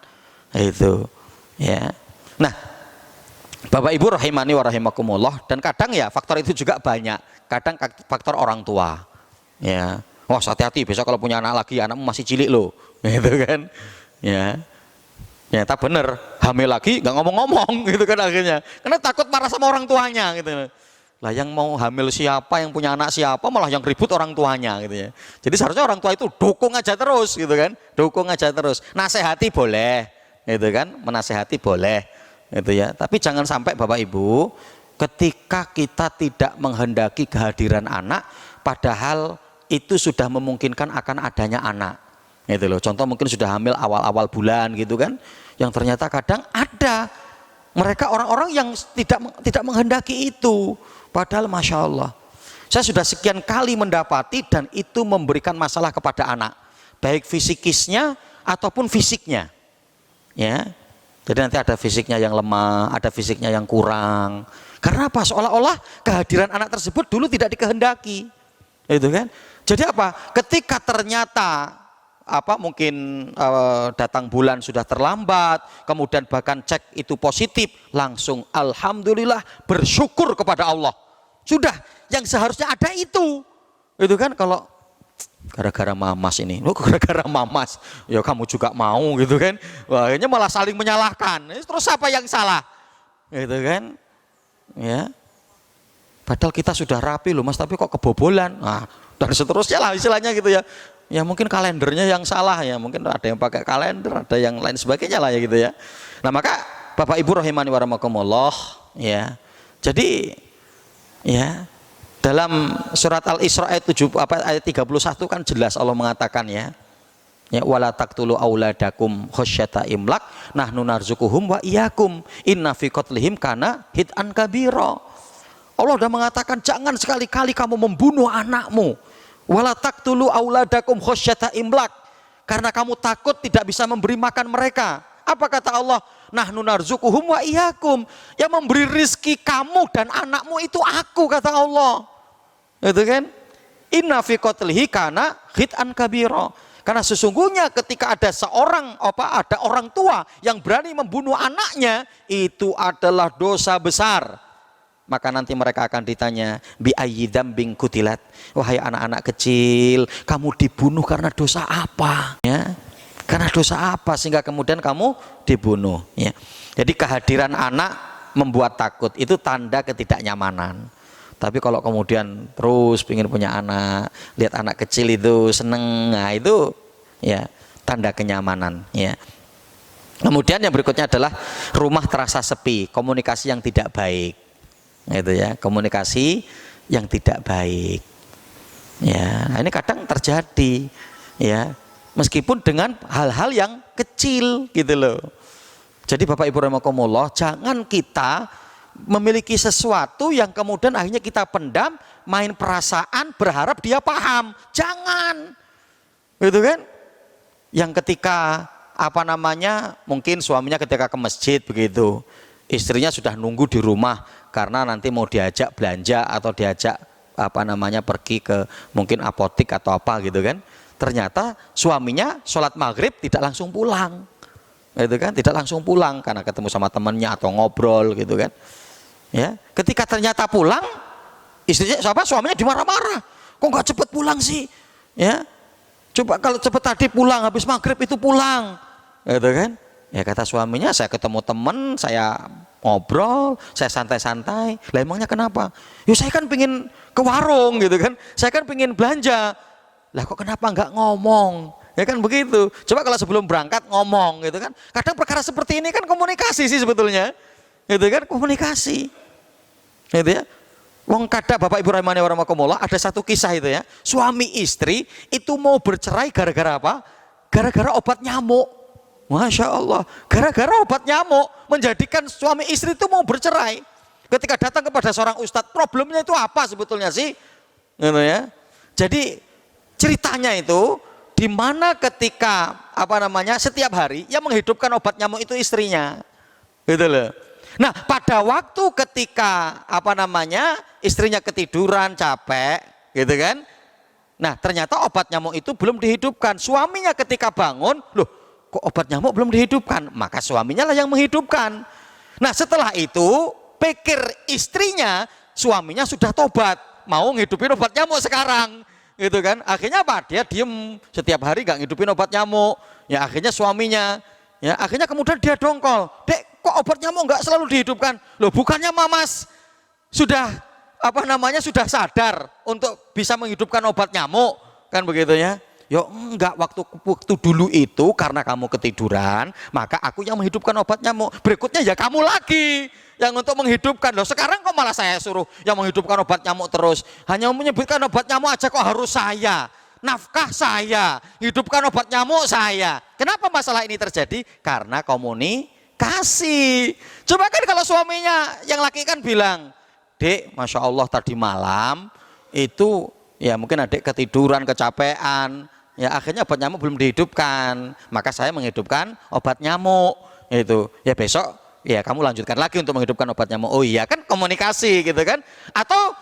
Itu. Ya. Nah, Bapak Ibu rahimani wa rahimakumullah, dan kadang ya faktor itu juga banyak. Kadang faktor orang tua. Ya. Wah, hati-hati besok kalau punya anak lagi, anakmu masih cilik loh. Gitu kan. Ya. Ya, tak bener, hamil lagi nggak ngomong-ngomong gitu kan akhirnya. Karena takut marah sama orang tuanya gitu. Lah yang mau hamil siapa, yang punya anak siapa, malah yang ribut orang tuanya gitu ya. Jadi seharusnya orang tua itu dukung aja terus gitu kan. Dukung aja terus. Nasihati boleh gitu kan, menasehati boleh gitu ya. Tapi jangan sampai Bapak Ibu ketika kita tidak menghendaki kehadiran anak padahal itu sudah memungkinkan akan adanya anak. Gitu loh. Contoh mungkin sudah hamil awal-awal bulan gitu kan. Yang ternyata kadang ada mereka orang-orang yang tidak menghendaki itu. Padahal Masya Allah, saya sudah sekian kali mendapati dan itu memberikan masalah kepada anak, baik fisikisnya ataupun fisiknya. Ya, jadi nanti ada fisiknya yang lemah, ada fisiknya yang kurang. Karena apa? Seolah-olah kehadiran anak tersebut dulu tidak dikehendaki, itu kan? Jadi apa? Ketika ternyata mungkin datang bulan sudah terlambat, kemudian bahkan cek itu positif, langsung alhamdulillah bersyukur kepada Allah. Sudah yang seharusnya ada itu kan. Kalau gara-gara mamas ini, lo gara-gara mamas, ya kamu juga mau gitu kan. Wah, akhirnya malah saling menyalahkan. Terus siapa yang salah? Gitu kan? Ya. Padahal kita sudah rapi loh Mas, tapi kok kebobolan. Nah, dan seterusnya lah istilahnya gitu ya. Ya mungkin kalendernya yang salah ya, mungkin ada yang pakai kalender, ada yang lain sebagainya lah ya gitu ya. Nah, maka Bapak Ibu rahimani wa rahimakumullah ya. Jadi ya dalam surat Al-Isra ayat 31 kan jelas Allah mengatakan ya wala taqtulu auladakum khasyata imlak nahnu narzuquhum wa iyyakum inna fi qatlihim kana hit'an kabira. Allah sudah mengatakan jangan sekali-kali kamu membunuh anakmu. Wala taqtulu auladakum khasyata imlak. Karena kamu takut tidak bisa memberi makan mereka. Apa kata Allah? Nahnu narzuquhum wa iyyakum. Yang memberi rizki kamu dan anakmu itu aku, kata Allah. Gitu kan? Inna fi qatlihi kana khit'an kabira. Karena sesungguhnya ketika ada ada orang tua yang berani membunuh anaknya, itu adalah dosa besar. Maka nanti mereka akan ditanya, bi ayyi dzambin qutilat. Wahai anak-anak kecil, kamu dibunuh karena dosa apa? Ya. Karena dosa apa sehingga kemudian kamu dibunuh, ya. Jadi kehadiran anak membuat takut, itu tanda ketidaknyamanan. Tapi kalau kemudian terus ingin punya anak, lihat anak kecil itu seneng, nah itu ya tanda kenyamanan, ya. Kemudian yang berikutnya adalah rumah terasa sepi, komunikasi yang tidak baik, gitu ya, komunikasi yang tidak baik, ya. Nah, ini kadang terjadi, ya, meskipun dengan hal-hal yang kecil, gitu loh. Jadi Bapak Ibu rahimakumullah, jangan kita memiliki sesuatu yang kemudian akhirnya kita pendam, main perasaan, berharap dia paham. Jangan, gitu kan? Yang ketika mungkin suaminya ketika ke masjid begitu, istrinya sudah nunggu di rumah karena nanti mau diajak belanja atau diajak pergi ke mungkin apotik atau apa gitu kan. Ternyata suaminya sholat maghrib tidak langsung pulang, gitu kan? Tidak langsung pulang karena ketemu sama temannya atau ngobrol gitu kan. Ya, ketika ternyata pulang, suaminya dimarah-marah. Kok nggak cepet pulang sih? Ya, coba kalau cepet tadi pulang, habis maghrib itu pulang, gitu kan? Ya kata suaminya, saya ketemu teman, saya ngobrol, saya santai-santai. Lah emangnya kenapa? Ya saya kan pingin ke warung gitu kan, saya kan pingin belanja. Lah kok kenapa nggak ngomong? Ya kan begitu. Coba kalau sebelum berangkat ngomong gitu kan. Kadang perkara seperti ini kan komunikasi sih sebetulnya. Gitu kan, komunikasi. Gitu ya. Wong kada Bapak Ibu rahimani wa rahimakumullah, ada satu kisah itu ya. Suami istri itu mau bercerai gara-gara apa? Gara-gara obat nyamuk. Masya Allah. Gara-gara obat nyamuk menjadikan suami istri itu mau bercerai. Ketika datang kepada seorang ustadz, problemnya itu apa sebetulnya sih? Gitu ya. Jadi ceritanya itu di mana ketika setiap hari yang menghidupkan obat nyamuk itu istrinya. Gitu loh. Nah, pada waktu ketika istrinya ketiduran, capek, gitu kan? Nah, ternyata obat nyamuk itu belum dihidupkan. Suaminya ketika bangun, loh, kok obat nyamuk belum dihidupkan? Maka suaminya lah yang menghidupkan. Nah, setelah itu pikir istrinya, suaminya sudah tobat, mau ngidupin obat nyamuk sekarang, gitu kan? Akhirnya apa? Dia diem setiap hari gak ngidupin obat nyamuk. Ya akhirnya suaminya, ya akhirnya kemudian dia dongkol, Dek, kok obat nyamuk nggak selalu dihidupkan? Loh, bukannya Mamas sudah sudah sadar untuk bisa menghidupkan obat nyamuk, kan begitu ya? Yo enggak, waktu dulu itu karena kamu ketiduran, maka aku yang menghidupkan obat nyamuk. Berikutnya ya kamu lagi yang untuk menghidupkan. Loh, sekarang kok malah saya suruh yang menghidupkan obat nyamuk terus? Hanya menyebutkan obat nyamuk aja kok harus saya? Nafkah saya, hidupkan obat nyamuk saya. Kenapa masalah ini terjadi? Karena komunikasi. Coba kan kalau suaminya yang laki kan bilang, Dek, Masya Allah tadi malam itu ya mungkin adik ketiduran, kecapean, ya akhirnya obat nyamuk belum dihidupkan, maka saya menghidupkan obat nyamuk. Itu ya besok ya kamu lanjutkan lagi untuk menghidupkan obat nyamuk. Oh iya, kan komunikasi gitu kan. Atau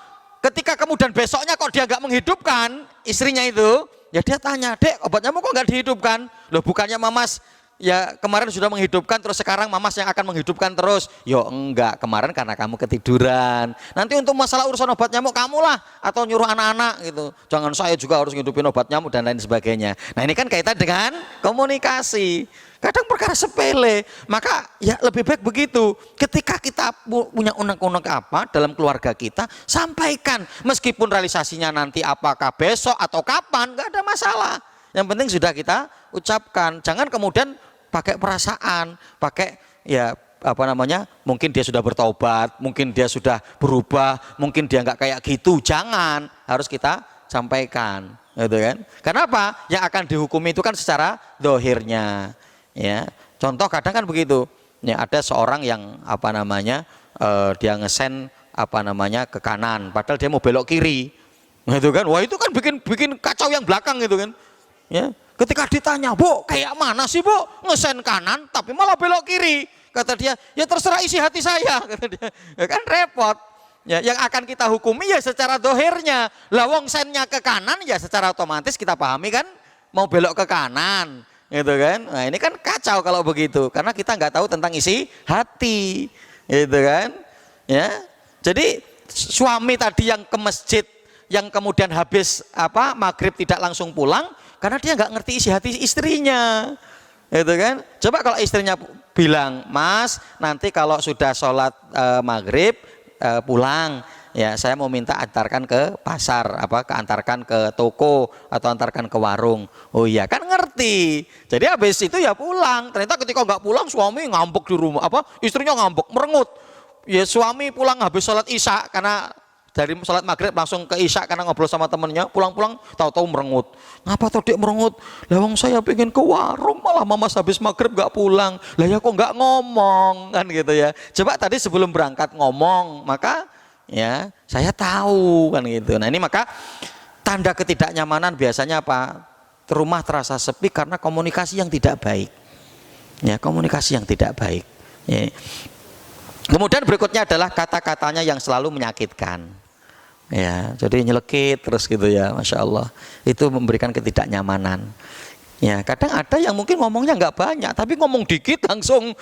ketika kemudian besoknya kok dia nggak menghidupkan istrinya itu, ya dia tanya, Dek, obat nyamuk kok nggak dihidupkan? Loh, bukannya Mamas ya kemarin sudah menghidupkan, terus sekarang Mamas yang akan menghidupkan terus? Yo enggak, kemarin karena kamu ketiduran. Nanti untuk masalah urusan obat nyamuk kamulah, atau nyuruh anak-anak gitu. Jangan saya juga harus ngidupin obat nyamuk dan lain sebagainya. Nah ini kan kaitan dengan komunikasi. Kadang perkara sepele, maka ya lebih baik begitu. Ketika kita punya unek-unek apa dalam keluarga kita, sampaikan. Meskipun realisasinya nanti apakah besok atau kapan, nggak ada masalah. Yang penting sudah kita ucapkan. Jangan kemudian pakai perasaan, pakai ya mungkin dia sudah bertobat, mungkin dia sudah berubah, mungkin dia nggak kayak gitu. Jangan, harus kita sampaikan, gitu kan? Kenapa? Yang akan dihukumi itu kan secara dohirnya. Ya, contoh kadang kan begitu. Ya, ada seorang yang dia ngesen ke kanan, padahal dia mau belok kiri, gitu kan? Wah itu kan bikin kacau yang belakang gitu kan? Ya, ketika ditanya, Bu, kayak mana sih Bu, ngesen kanan tapi malah belok kiri? Kata dia, ya terserah isi hati saya, kata dia. Ya kan repot. Ya, yang akan kita hukumi ya secara dohirnya. Lah wong sennya ke kanan ya secara otomatis kita pahami kan mau belok ke kanan, gitu kan? Nah ini kan kacau kalau begitu, karena kita nggak tahu tentang isi hati, gitu kan? Ya, jadi suami tadi yang ke masjid, yang kemudian habis maghrib tidak langsung pulang, karena dia nggak ngerti isi hati istrinya, gitu kan? Coba kalau istrinya bilang, Mas, nanti kalau sudah sholat maghrib pulang, ya saya mau minta antarkan ke pasar, antarkan ke toko atau antarkan ke warung. Oh iya kan ngerti. Jadi habis itu ya pulang. Ternyata ketika nggak pulang suami ngambek di rumah, istrinya ngambek, merengut. Ya suami pulang habis sholat isya, karena dari sholat maghrib langsung ke isya karena ngobrol sama temennya, pulang-pulang tahu-tahu merengut. Ngapa tuh dia merengut? Lah wong saya pengen ke warung malah mama habis maghrib nggak pulang. Lah ya kok nggak ngomong kan gitu ya. Coba tadi sebelum berangkat ngomong, maka ya saya tahu kan gitu. Nah ini maka tanda ketidaknyamanan biasanya apa? Rumah terasa sepi karena komunikasi yang tidak baik. Ya komunikasi yang tidak baik. Ya. Kemudian berikutnya adalah kata-katanya yang selalu menyakitkan. Ya, jadi nyelekit terus gitu ya, masya Allah. Itu memberikan ketidaknyamanan. Ya, kadang ada yang mungkin ngomongnya nggak banyak, tapi ngomong dikit langsung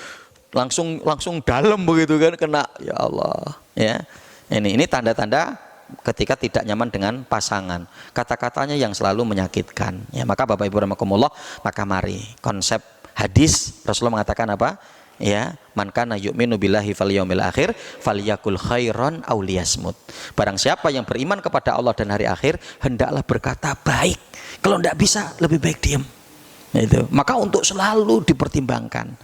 dalam begitu kan, kena. Ya Allah. Ya, ini tanda-tanda ketika tidak nyaman dengan pasangan. Kata-katanya yang selalu menyakitkan. Ya, maka Bapak Ibu rahimakumullah, maka mari konsep hadis Rasulullah mengatakan apa? Ya, man kana yu'minu billahi fal yaumil akhir falyakul khairan aw liyasmut. Barang siapa yang beriman kepada Allah dan hari akhir, hendaklah berkata baik. Kalau tidak bisa, lebih baik diam. Itu. Maka untuk selalu dipertimbangkan.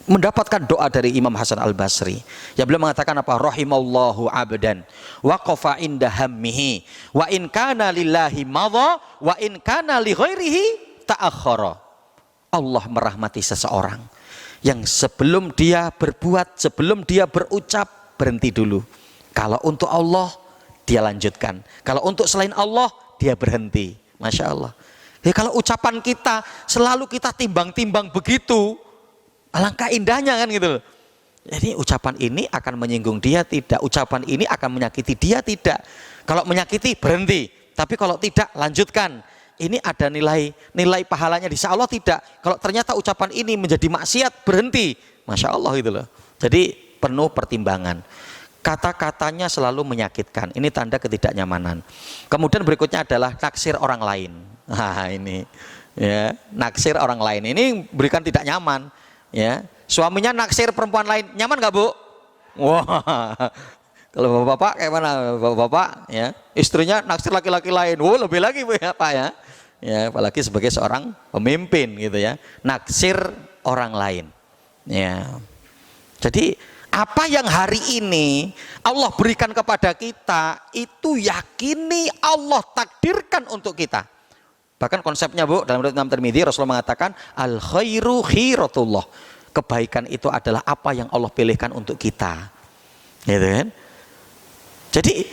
Mendapatkan doa dari Imam Hasan Al-Basri. Ya beliau mengatakan apa? Rahimallahu abdan waqafa inda hammihi wa in kana lillahi madha wa in kana li ghairihi ta'akhkhara. Allah merahmati seseorang yang sebelum dia berbuat, sebelum dia berucap, berhenti dulu. Kalau untuk Allah, dia lanjutkan. Kalau untuk selain Allah, dia berhenti. Masya Allah. Ya, kalau ucapan kita selalu kita timbang-timbang begitu, alangkah indahnya kan gitu. Jadi ucapan ini akan menyinggung dia tidak, ucapan ini akan menyakiti dia tidak. Kalau menyakiti berhenti, tapi kalau tidak lanjutkan. Ini ada nilai pahalanya di sisi Allah tidak. Kalau ternyata ucapan ini menjadi maksiat, berhenti. Masya Allah gitu loh. Jadi penuh pertimbangan. Kata-katanya selalu menyakitkan. Ini tanda ketidaknyamanan. Kemudian berikutnya adalah naksir orang lain. Nah ini ya, naksir orang lain ini berikan tidak nyaman. Ya, suaminya naksir perempuan lain, nyaman nggak Bu? Wah. Kalau bapak kayak mana? Bapak ya, istrinya naksir laki-laki lain. Oh, lebih lagi Bu ya Pak ya. Ya, apalagi sebagai seorang pemimpin gitu ya. Naksir orang lain. Ya. Jadi apa yang hari ini Allah berikan kepada kita, itu yakini Allah takdirkan untuk kita. Bahkan konsepnya Bu, dalam riwayat Imam Tirmidzi Rasulullah mengatakan al khairu khiratullah. Kebaikan itu adalah apa yang Allah pilihkan untuk kita. Gitu kan? Jadi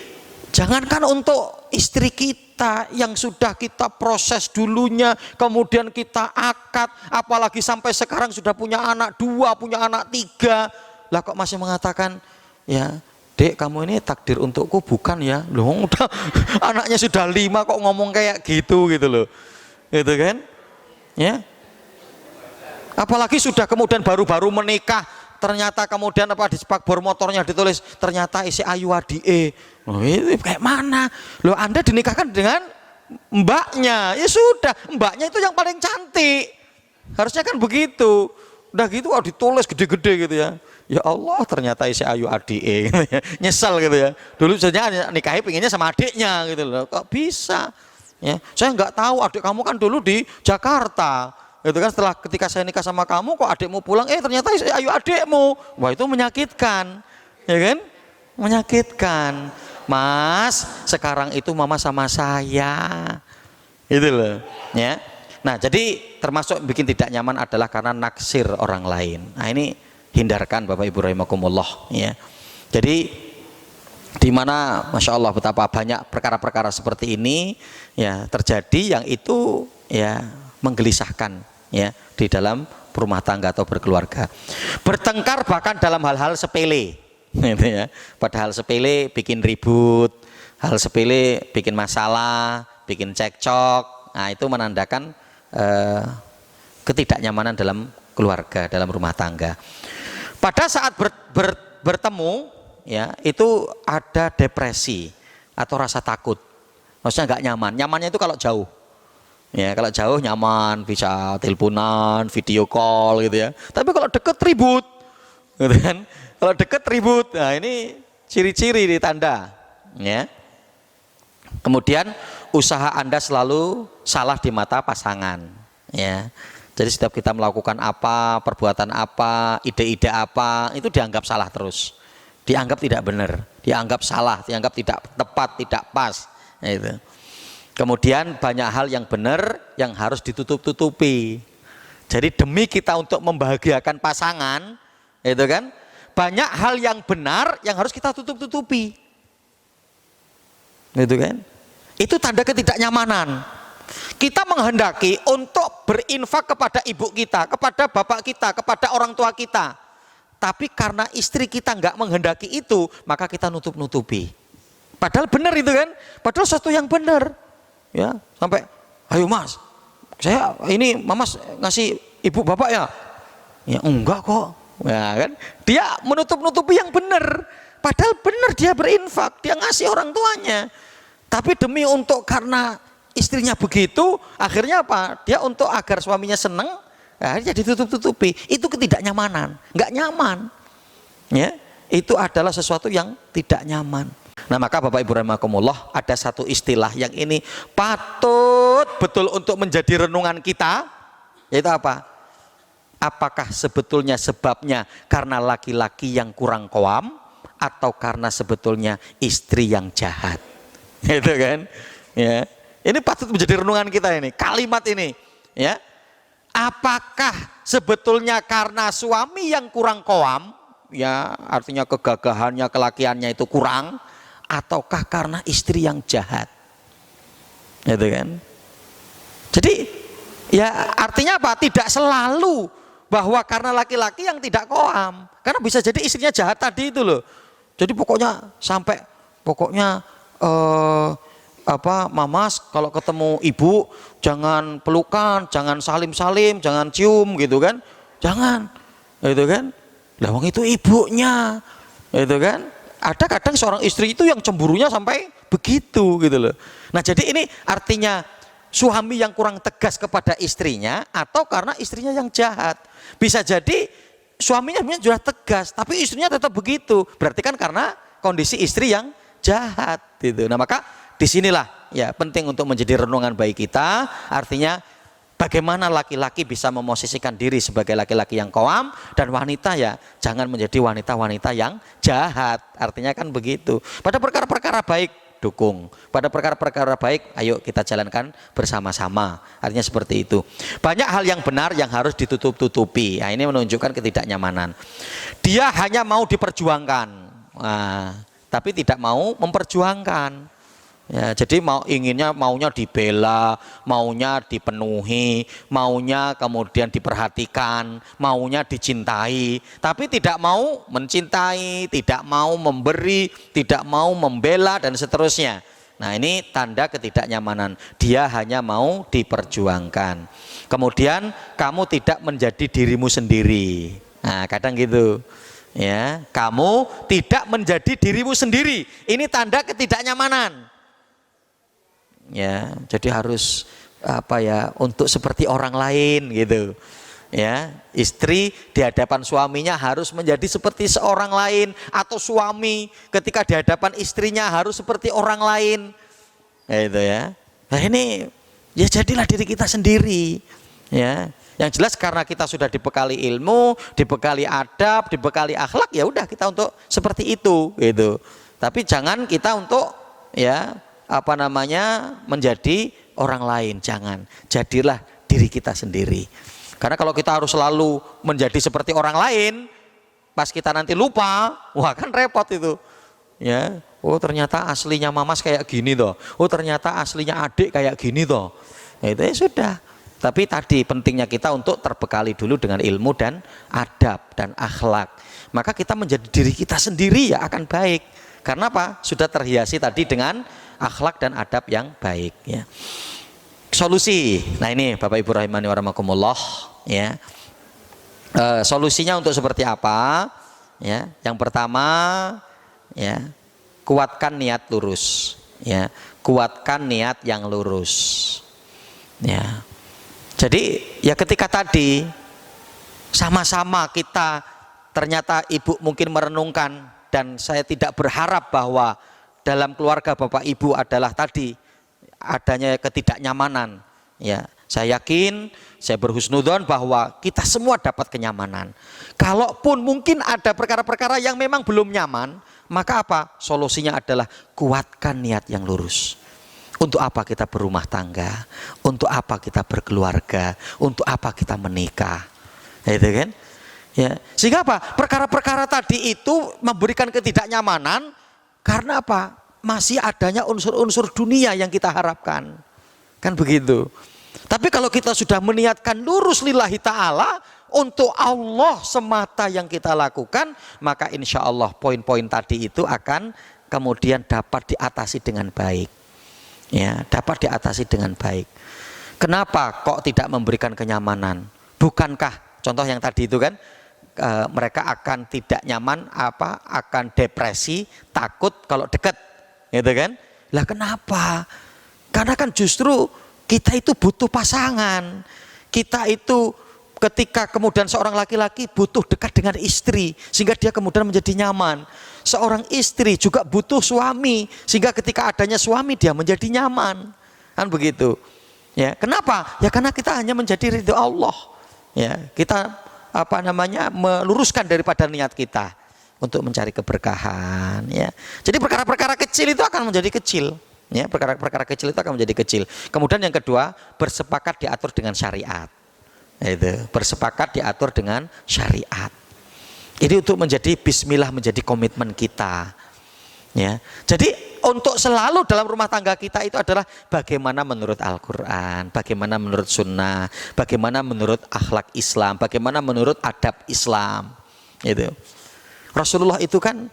jangankan untuk istri kita yang sudah kita proses dulunya, kemudian kita akad, apalagi sampai sekarang sudah punya anak 2, punya anak 3, lah kok masih mengatakan, ya Dek kamu ini takdir untukku, bukan ya? Loh udah anaknya sudah 5 kok ngomong kayak gitu loh, gitu kan? Ya, apalagi sudah kemudian baru-baru menikah, ternyata kemudian di spakbor motornya ditulis ternyata isi Ayu Adie. Oh, ini kayak mana? Loh Anda dinikahkan dengan mbaknya, ya sudah, mbaknya itu yang paling cantik, harusnya kan begitu. Udah gitu ditulis gede-gede gitu ya. Ya Allah ternyata isi Ayu Adie gitu ya. Nyesel gitu ya. Dulu saja nikahi pengennya sama adiknya gitu loh. Kok bisa? Ya, saya nggak tahu adik kamu kan dulu di Jakarta. Itu kan setelah ketika saya nikah sama kamu kok adikmu pulang, ternyata Ayu adikmu. Wah itu menyakitkan, ya kan? Menyakitkan. Mas, sekarang itu mama sama saya, itu loh, ya. Nah jadi termasuk bikin tidak nyaman adalah karena naksir orang lain. Nah ini hindarkan Bapak Ibu rahimakumullah, ya. Jadi di mana Masya Allah betapa banyak perkara-perkara seperti ini ya terjadi yang itu ya menggelisahkan ya di dalam rumah tangga atau berkeluarga. Bertengkar bahkan dalam hal-hal sepele gitu ya. Padahal sepele bikin ribut, hal sepele bikin masalah, bikin cekcok. Nah, itu menandakan ketidaknyamanan dalam keluarga, dalam rumah tangga. Pada saat bertemu ya, itu ada depresi atau rasa takut. Maksudnya nggak nyaman. Nyamannya itu kalau jauh. Ya, kalau jauh nyaman, bisa teleponan, video call gitu ya. Tapi kalau deket ribut, gitu kan? Kalau deket ribut, nah ini ciri-ciri di tanda. Ya. Kemudian usaha Anda selalu salah di mata pasangan. Ya. Jadi setiap kita melakukan apa, perbuatan apa, ide-ide apa, itu dianggap salah terus. Dianggap tidak benar, dianggap salah, dianggap tidak tepat, tidak pas. Nah, itu. Kemudian banyak hal yang benar yang harus ditutup-tutupi. Jadi demi kita untuk membahagiakan pasangan, itu kan, banyak hal yang benar yang harus kita tutup-tutupi. Itu kan? Itu tanda ketidaknyamanan. Kita menghendaki untuk berinfak kepada ibu kita, kepada bapak kita, kepada orang tua kita. Tapi karena istri kita nggak menghendaki itu, maka kita nutup-nutupi. Padahal benar itu kan? Padahal sesuatu yang benar. Ya, sampai ayo mas, saya ini mamas ngasih ibu bapak ya, ya enggak kok, ya kan? Dia menutup-nutupi yang benar, padahal benar dia berinfak, dia ngasih orang tuanya, tapi demi untuk karena istrinya begitu, akhirnya apa? Dia untuk agar suaminya senang, ya, jadi tutup-tutupi. Itu ketidaknyamanan, nggak nyaman, ya. Itu adalah sesuatu yang tidak nyaman. Nah maka Bapak Ibu rahimakumullah, ada satu istilah yang ini patut betul untuk menjadi renungan kita, yaitu apa? Apakah sebetulnya sebabnya karena laki-laki yang kurang qawam atau karena sebetulnya istri yang jahat? Gitu kan? Ya. Ini patut menjadi renungan kita ini, kalimat ini, ya. Apakah sebetulnya karena suami yang kurang qawam, ya artinya kegagahannya, kelakiannya itu kurang, ataukah karena istri yang jahat, gitu kan? Jadi ya artinya apa? Tidak selalu bahwa karena laki-laki yang tidak qawam, karena bisa jadi istrinya jahat tadi itu loh. Jadi pokoknya sampai pokoknya mamas kalau ketemu ibu jangan pelukan, jangan salim-salim, jangan cium gitu kan? Jangan, gitu kan? Lah wong itu ibunya, gitu kan? Ada kadang seorang istri itu yang cemburunya sampai begitu gitu loh. Nah jadi ini artinya suami yang kurang tegas kepada istrinya atau karena istrinya yang jahat. Bisa jadi suaminya sudah tegas tapi istrinya tetap begitu. Berarti kan karena kondisi istri yang jahat gitu. Nah maka disinilah ya penting untuk menjadi renungan bagi kita. Artinya bagaimana laki-laki bisa memosisikan diri sebagai laki-laki yang qawam, dan wanita ya jangan menjadi wanita-wanita yang jahat. Artinya kan begitu. Pada perkara-perkara baik dukung, pada perkara-perkara baik ayo kita jalankan bersama-sama. Artinya seperti itu. Banyak hal yang benar yang harus ditutup-tutupi. Nah, ini menunjukkan ketidaknyamanan. Dia hanya mau diperjuangkan, tapi tidak mau memperjuangkan. Ya, jadi maunya dibela, maunya dipenuhi, maunya kemudian diperhatikan, maunya dicintai, tapi tidak mau mencintai, tidak mau memberi, tidak mau membela dan seterusnya. Nah, ini tanda ketidaknyamanan. Dia hanya mau diperjuangkan. Kemudian kamu tidak menjadi dirimu sendiri. Nah, kadang gitu. Ya, kamu tidak menjadi dirimu sendiri. Ini tanda ketidaknyamanan. Ya, jadi harus untuk seperti orang lain gitu. Ya, istri di hadapan suaminya harus menjadi seperti seorang lain, atau suami ketika di hadapan istrinya harus seperti orang lain. Itu ya. Nah, ini ya jadilah diri kita sendiri. Ya. Yang jelas karena kita sudah dibekali ilmu, dibekali adab, dibekali akhlak, ya udah kita untuk seperti itu gitu. Tapi jangan kita untuk menjadi orang lain, jangan. Jadilah diri kita sendiri. Karena kalau kita harus selalu menjadi seperti orang lain, pas kita nanti lupa, wah kan repot itu. Ya, Oh ternyata aslinya mamas kayak gini toh. Oh ternyata aslinya adik kayak gini toh. Nah, itu ya sudah. Tapi tadi pentingnya kita untuk terbekali dulu dengan ilmu dan adab dan akhlak. Maka kita menjadi diri kita sendiri ya akan baik. Karena apa? Sudah terhiasi tadi dengan akhlak dan adab yang baik. Ya. Solusi. Nah ini Bapak Ibu rahimani wa rahimakumullah. Ya. Solusinya untuk seperti apa? Ya. Yang pertama, ya. Kuatkan niat lurus, ya. Kuatkan niat yang lurus, ya. Jadi ya ketika tadi sama-sama kita ternyata ibu mungkin merenungkan dan saya tidak berharap bahwa dalam keluarga bapak ibu adalah tadi adanya ketidaknyamanan, ya. Saya yakin, saya berhusnudzon bahwa kita semua dapat kenyamanan. Kalaupun mungkin ada perkara-perkara yang memang belum nyaman, maka apa? Solusinya adalah kuatkan niat yang lurus. Untuk apa kita berumah tangga? Untuk apa kita berkeluarga? Untuk apa kita menikah? Itu kan? Ya. Sehingga apa? Perkara-perkara tadi itu memberikan ketidaknyamanan karena apa? Masih adanya unsur-unsur dunia yang kita harapkan. Kan begitu. Tapi kalau kita sudah meniatkan lurus lillahi ta'ala, untuk Allah semata yang kita lakukan, maka insya Allah poin-poin tadi itu akan kemudian dapat diatasi dengan baik, ya, dapat diatasi dengan baik. Kenapa kok tidak memberikan kenyamanan? Bukankah contoh yang tadi itu kan mereka akan tidak nyaman, akan depresi, takut kalau dekat, gitu kan? Lah kenapa? Karena kan justru kita itu butuh pasangan, kita itu ketika kemudian seorang laki-laki butuh dekat dengan istri sehingga dia kemudian menjadi nyaman. Seorang istri juga butuh suami sehingga ketika adanya suami dia menjadi nyaman. Kan begitu. Ya, kenapa? Ya karena kita hanya menjadi ridho Allah. Ya, kita meluruskan daripada niat kita untuk mencari keberkahan, ya. Jadi perkara-perkara kecil itu akan menjadi kecil. Ya, perkara-perkara kecil itu akan menjadi kecil. Kemudian yang kedua, bersepakat diatur dengan syariat. Itu bersepakat diatur dengan syariat. Ini untuk menjadi bismillah, menjadi komitmen kita, ya. Jadi untuk selalu dalam rumah tangga kita itu adalah bagaimana menurut Al-Quran, bagaimana menurut Sunnah, bagaimana menurut akhlak Islam, bagaimana menurut adab Islam. Itu Rasulullah itu kan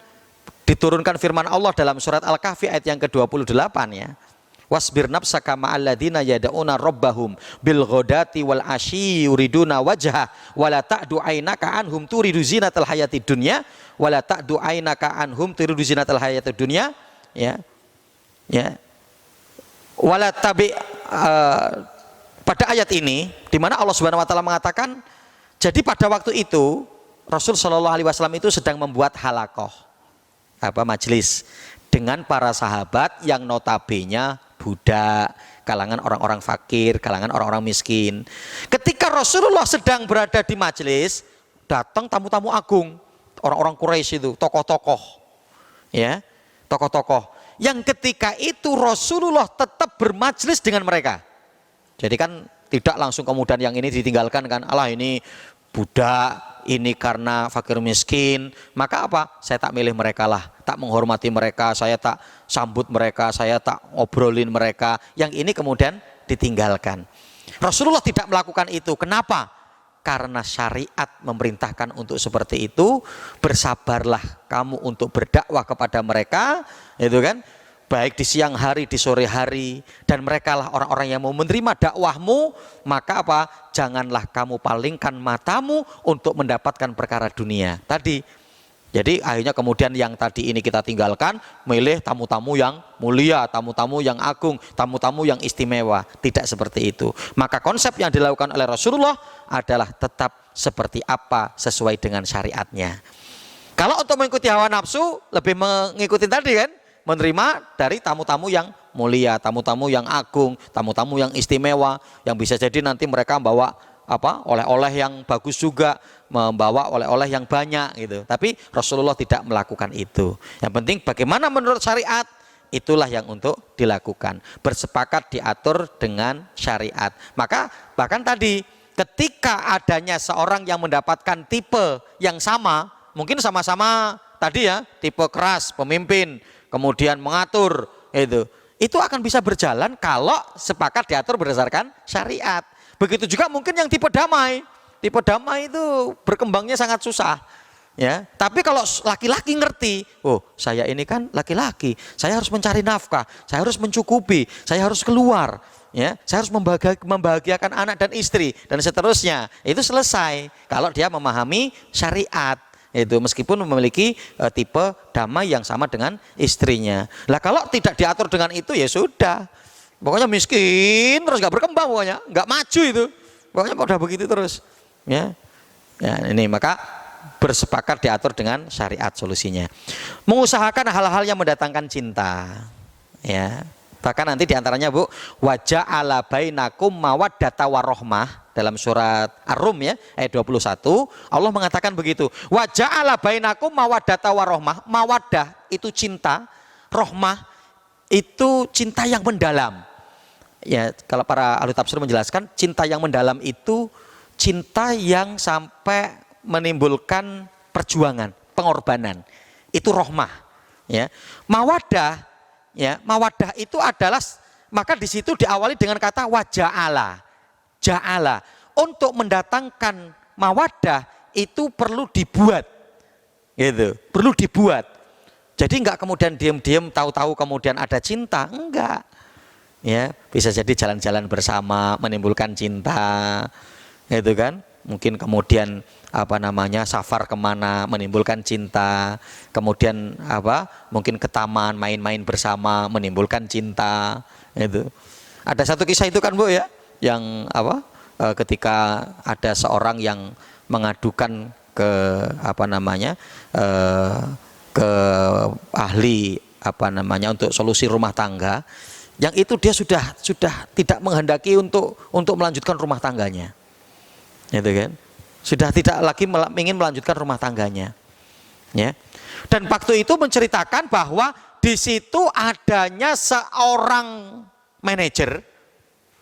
diturunkan firman Allah dalam surat Al-Kahfi ayat yang ke-28, ya. Wasbir nafsaka ma'alladina yada'una rabbahum bil ghadati wal asyi yuriduna wajha wala ta'du aynaka anhum turidu zinatal hayatid dunya wala ta'du aynaka anhum turidu zinatal hayatid dunya, ya. Ya. Wala tabi pada ayat ini di mana Allah Subhanahu wa taala mengatakan, jadi pada waktu itu Rasul sallallahu alaihi wasallam itu sedang membuat halaqah, majelis dengan para sahabat yang notabene budak, kalangan orang-orang fakir, kalangan orang-orang miskin. Ketika Rasulullah sedang berada di majelis, datang tamu-tamu agung, orang-orang Quraisy itu, tokoh-tokoh, ya, tokoh-tokoh. Yang ketika itu Rasulullah tetap bermajelis dengan mereka. Jadi kan tidak langsung kemudian yang ini ditinggalkan kan, Allah ini budak, ini karena fakir miskin, maka apa? Saya tak milih mereka lah, tak menghormati mereka, saya tak sambut mereka, saya tak obrolin mereka. Yang ini kemudian ditinggalkan. Rasulullah tidak melakukan itu. Kenapa? Karena syariat memerintahkan untuk seperti itu. Bersabarlah kamu untuk berdakwah kepada mereka, itu kan? Baik di siang hari, di sore hari, dan mereka lah orang-orang yang mau menerima dakwahmu. Maka apa? Janganlah kamu palingkan matamu untuk mendapatkan perkara dunia tadi. Jadi akhirnya kemudian yang tadi ini kita tinggalkan, milih tamu-tamu yang mulia, tamu-tamu yang agung, tamu-tamu yang istimewa. Tidak seperti itu. Maka konsep yang dilakukan oleh Rasulullah adalah tetap seperti apa sesuai dengan syariatnya. Kalau untuk mengikuti hawa nafsu, lebih mengikuti tadi kan, menerima dari tamu-tamu yang mulia, tamu-tamu yang agung, tamu-tamu yang istimewa, yang bisa jadi nanti mereka membawa oleh-oleh yang bagus juga, membawa oleh-oleh yang banyak gitu. Tapi Rasulullah tidak melakukan itu. Yang penting bagaimana menurut syariat, itulah yang untuk dilakukan. Bersepakat diatur dengan syariat. Maka bahkan tadi ketika adanya seorang yang mendapatkan tipe yang sama, mungkin sama-sama tadi ya, tipe keras, pemimpin, kemudian mengatur itu akan bisa berjalan kalau sepakat diatur berdasarkan syariat. Begitu juga mungkin yang tipe damai itu berkembangnya sangat susah. Ya, tapi kalau laki-laki ngerti, oh saya ini kan laki-laki, saya harus mencari nafkah, saya harus mencukupi, saya harus keluar, ya, saya harus membahagiakan anak dan istri dan seterusnya. Itu selesai kalau dia memahami syariat. Itu meskipun memiliki tipe damai yang sama dengan istrinya. Lah kalau tidak diatur dengan itu ya sudah, pokoknya miskin terus nggak berkembang, pokoknya nggak maju itu, pokoknya udah begitu terus. Ya, ini maka bersepakat diatur dengan syariat solusinya. Mengusahakan hal-hal yang mendatangkan cinta. Ya, bahkan nanti diantaranya Bu, waja'ala bainakum mawaddata warahmah dalam surat Ar-Rum ya ayat 21 Allah mengatakan begitu. Waja'ala bainakum mawaddata warahmah. Mawaddah itu cinta, rahmah itu cinta yang mendalam. Ya, kalau para ahli tafsir menjelaskan cinta yang mendalam itu cinta yang sampai menimbulkan perjuangan, pengorbanan. Itu rahmah, ya. Mawaddah, ya, mawaddah itu adalah, maka di situ diawali dengan kata waja'ala. Ja'ala. Untuk mendatangkan mawaddah itu perlu dibuat. Gitu, perlu dibuat. Jadi enggak kemudian diam-diam tahu-tahu kemudian ada cinta, enggak. Ya, bisa jadi jalan-jalan bersama menimbulkan cinta. Gitu kan? Mungkin kemudian safar kemana menimbulkan cinta, kemudian mungkin ke taman main-main bersama menimbulkan cinta. Itu ada satu kisah itu kan Bu ya, yang ketika ada seorang yang mengadukan ke ke ahli untuk solusi rumah tangga, yang itu dia sudah tidak menghendaki untuk melanjutkan rumah tangganya. Gitu kan, sudah tidak lagi ingin melanjutkan rumah tangganya, ya. Dan waktu itu menceritakan bahwa di situ adanya seorang manajer,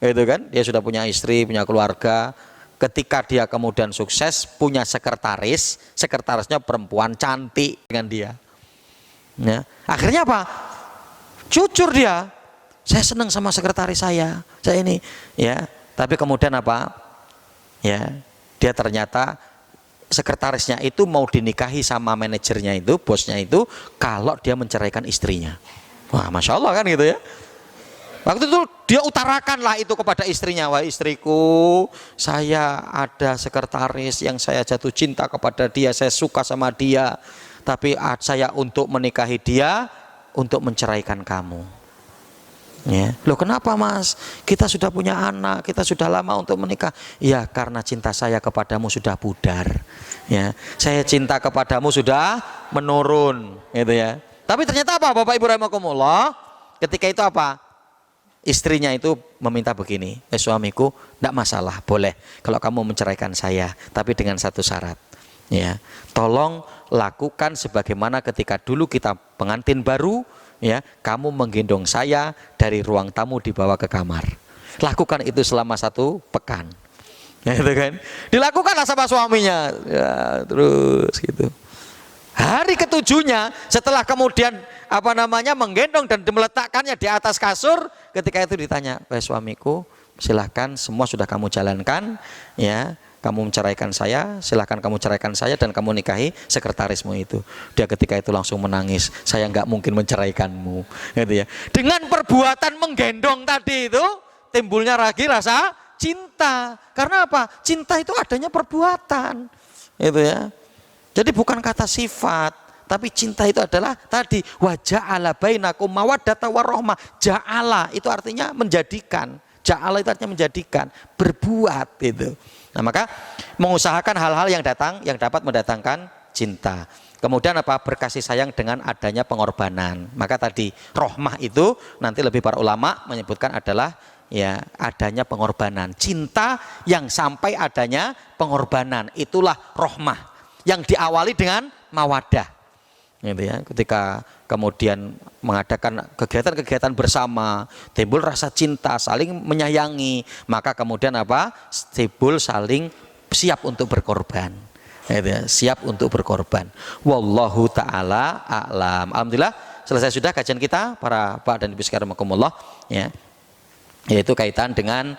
gitu kan, dia sudah punya istri, punya keluarga. Ketika dia kemudian sukses, punya sekretarisnya perempuan cantik dengan dia. Ya. Akhirnya apa? Jujur dia, saya senang sama sekretaris saya ini, ya. Tapi kemudian apa? Ya, dia ternyata sekretarisnya itu mau dinikahi sama manajernya itu, bosnya itu, kalau dia menceraikan istrinya. Wah, masya Allah kan gitu ya. Waktu itu dia utarakanlah itu kepada istrinya, wah istriku, saya ada sekretaris yang saya jatuh cinta kepada dia, saya suka sama dia, tapi saya untuk menikahi dia, untuk menceraikan kamu. Ya, loh kenapa Mas? Kita sudah punya anak, kita sudah lama untuk menikah. Ya karena cinta saya kepadamu sudah pudar. Ya, saya cinta kepadamu sudah menurun, gitu ya. Tapi ternyata apa, Bapak Ibu rahimakumullah? Ketika itu apa? Istrinya itu meminta begini, suamiku, tidak masalah, boleh kalau kamu menceraikan saya, tapi dengan satu syarat. Ya, tolong lakukan sebagaimana ketika dulu kita pengantin baru. Ya, kamu menggendong saya dari ruang tamu dibawa ke kamar. Lakukan itu selama 1 pekan. Ya, gitu kan? Dilakukanlah sama suaminya. Ya, terus gitu. Hari ketujuhnya setelah kemudian menggendong dan meletakkannya di atas kasur, ketika itu ditanya, suamiku, silahkan semua sudah kamu jalankan, ya. Kamu menceraikan saya, silahkan kamu ceraikan saya dan kamu nikahi sekretarismu itu. Dia ketika itu langsung menangis, saya nggak mungkin menceraikanmu, gitu ya. Dengan perbuatan menggendong tadi itu timbulnya lagi rasa cinta. Karena apa? Cinta itu adanya perbuatan, gitu ya. Jadi bukan kata sifat, tapi cinta itu adalah tadi waja'ala bainakum mawaddata warahmah. Ja'ala itu artinya menjadikan. Ja'ala itu artinya menjadikan, berbuat itu. Nah, maka mengusahakan hal-hal yang dapat mendatangkan cinta. Kemudian apa? Berkasih sayang dengan adanya pengorbanan. Maka tadi rohmah itu nanti lebih para ulama menyebutkan adalah ya adanya pengorbanan. Cinta yang sampai adanya pengorbanan, itulah rohmah yang diawali dengan mawadah. Gitu ya. Ketika kemudian mengadakan kegiatan-kegiatan bersama, timbul rasa cinta, saling menyayangi, maka kemudian apa? Timbul saling siap untuk berkorban. Gitu ya, siap untuk berkorban. Wallahu taala a'lam. Alhamdulillah selesai sudah kajian kita para Pak dan Ibu sekalian rahimakumullah, ya. Yaitu kaitan dengan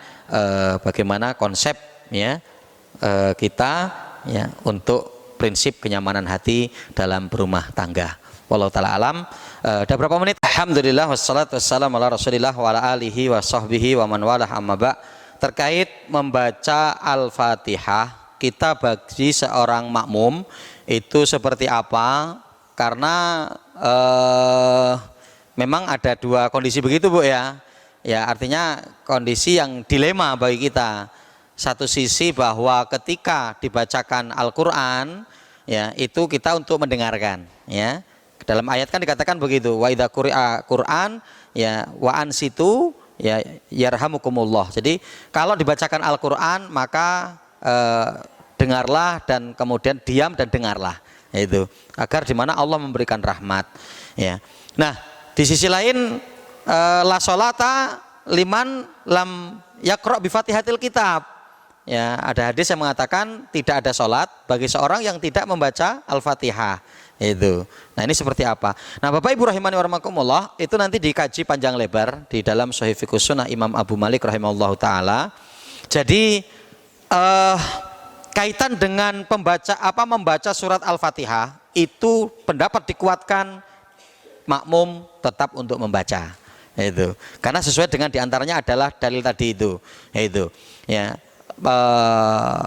bagaimana konsep, ya, kita, ya, untuk prinsip kenyamanan hati dalam berumah tangga. Wallahu taala alam. Ada berapa menit? Alhamdulillah wassalatu wassalamu ala Rasulillah wa ala alihi wa sahbihi wa man walah, amma ba'. Terkait membaca Al-Fatihah, kita bagi seorang makmum itu seperti apa? Karena memang ada dua kondisi begitu, Bu, ya. Ya, artinya kondisi yang dilema bagi kita. Satu sisi bahwa ketika dibacakan Al-Qur'an, ya, itu kita untuk mendengarkan, ya. Dalam ayat kan dikatakan begitu, wa idza quri'a Qur'an, ya, wa ansitu, ya, yarhamukumullah. Jadi kalau dibacakan Al-Qur'an maka dengarlah dan kemudian diam dan dengarlah, itu agar di mana Allah memberikan rahmat, ya. Nah, di sisi lain la sholata liman lam yaqra bi Fatihatil Kitab. Ya, ada hadis yang mengatakan tidak ada sholat bagi seorang yang tidak membaca Al-Fatihah. Itu. Nah, ini seperti apa? Nah, Bapak Ibu rahimani wa rahimakumullah, itu nanti dikaji panjang lebar di dalam Shahih Fiqhus Sunnah Imam Abu Malik rahimahullahu taala. Jadi kaitan dengan membaca surat Al-Fatihah itu pendapat dikuatkan makmum tetap untuk membaca. Itu. Karena sesuai dengan diantaranya adalah dalil tadi itu. Itu. Ya.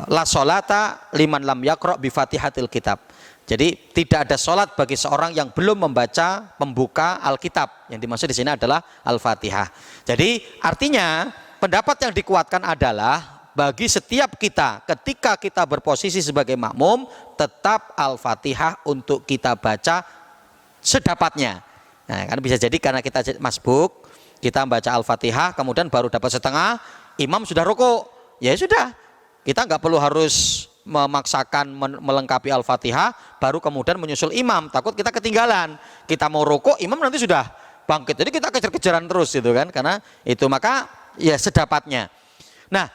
La sholata liman lam yaqra bi Fatihatil Kitab. Jadi tidak ada sholat bagi seorang yang belum membaca pembuka Alkitab. Yang dimaksud di sini adalah Al-Fatihah. Jadi artinya pendapat yang dikuatkan adalah bagi setiap kita ketika kita berposisi sebagai makmum tetap Al-Fatihah untuk kita baca sedapatnya. Nah, kan bisa jadi karena kita masbuk, kita membaca Al-Fatihah kemudian baru dapat setengah, imam sudah rukuk. Ya sudah, kita nggak perlu harus memaksakan melengkapi Al-Fatihah baru kemudian menyusul imam, takut kita ketinggalan. Kita mau rukuk, imam nanti sudah bangkit, jadi kita kejar-kejaran terus gitu kan, karena itu. Maka ya sedapatnya. Nah,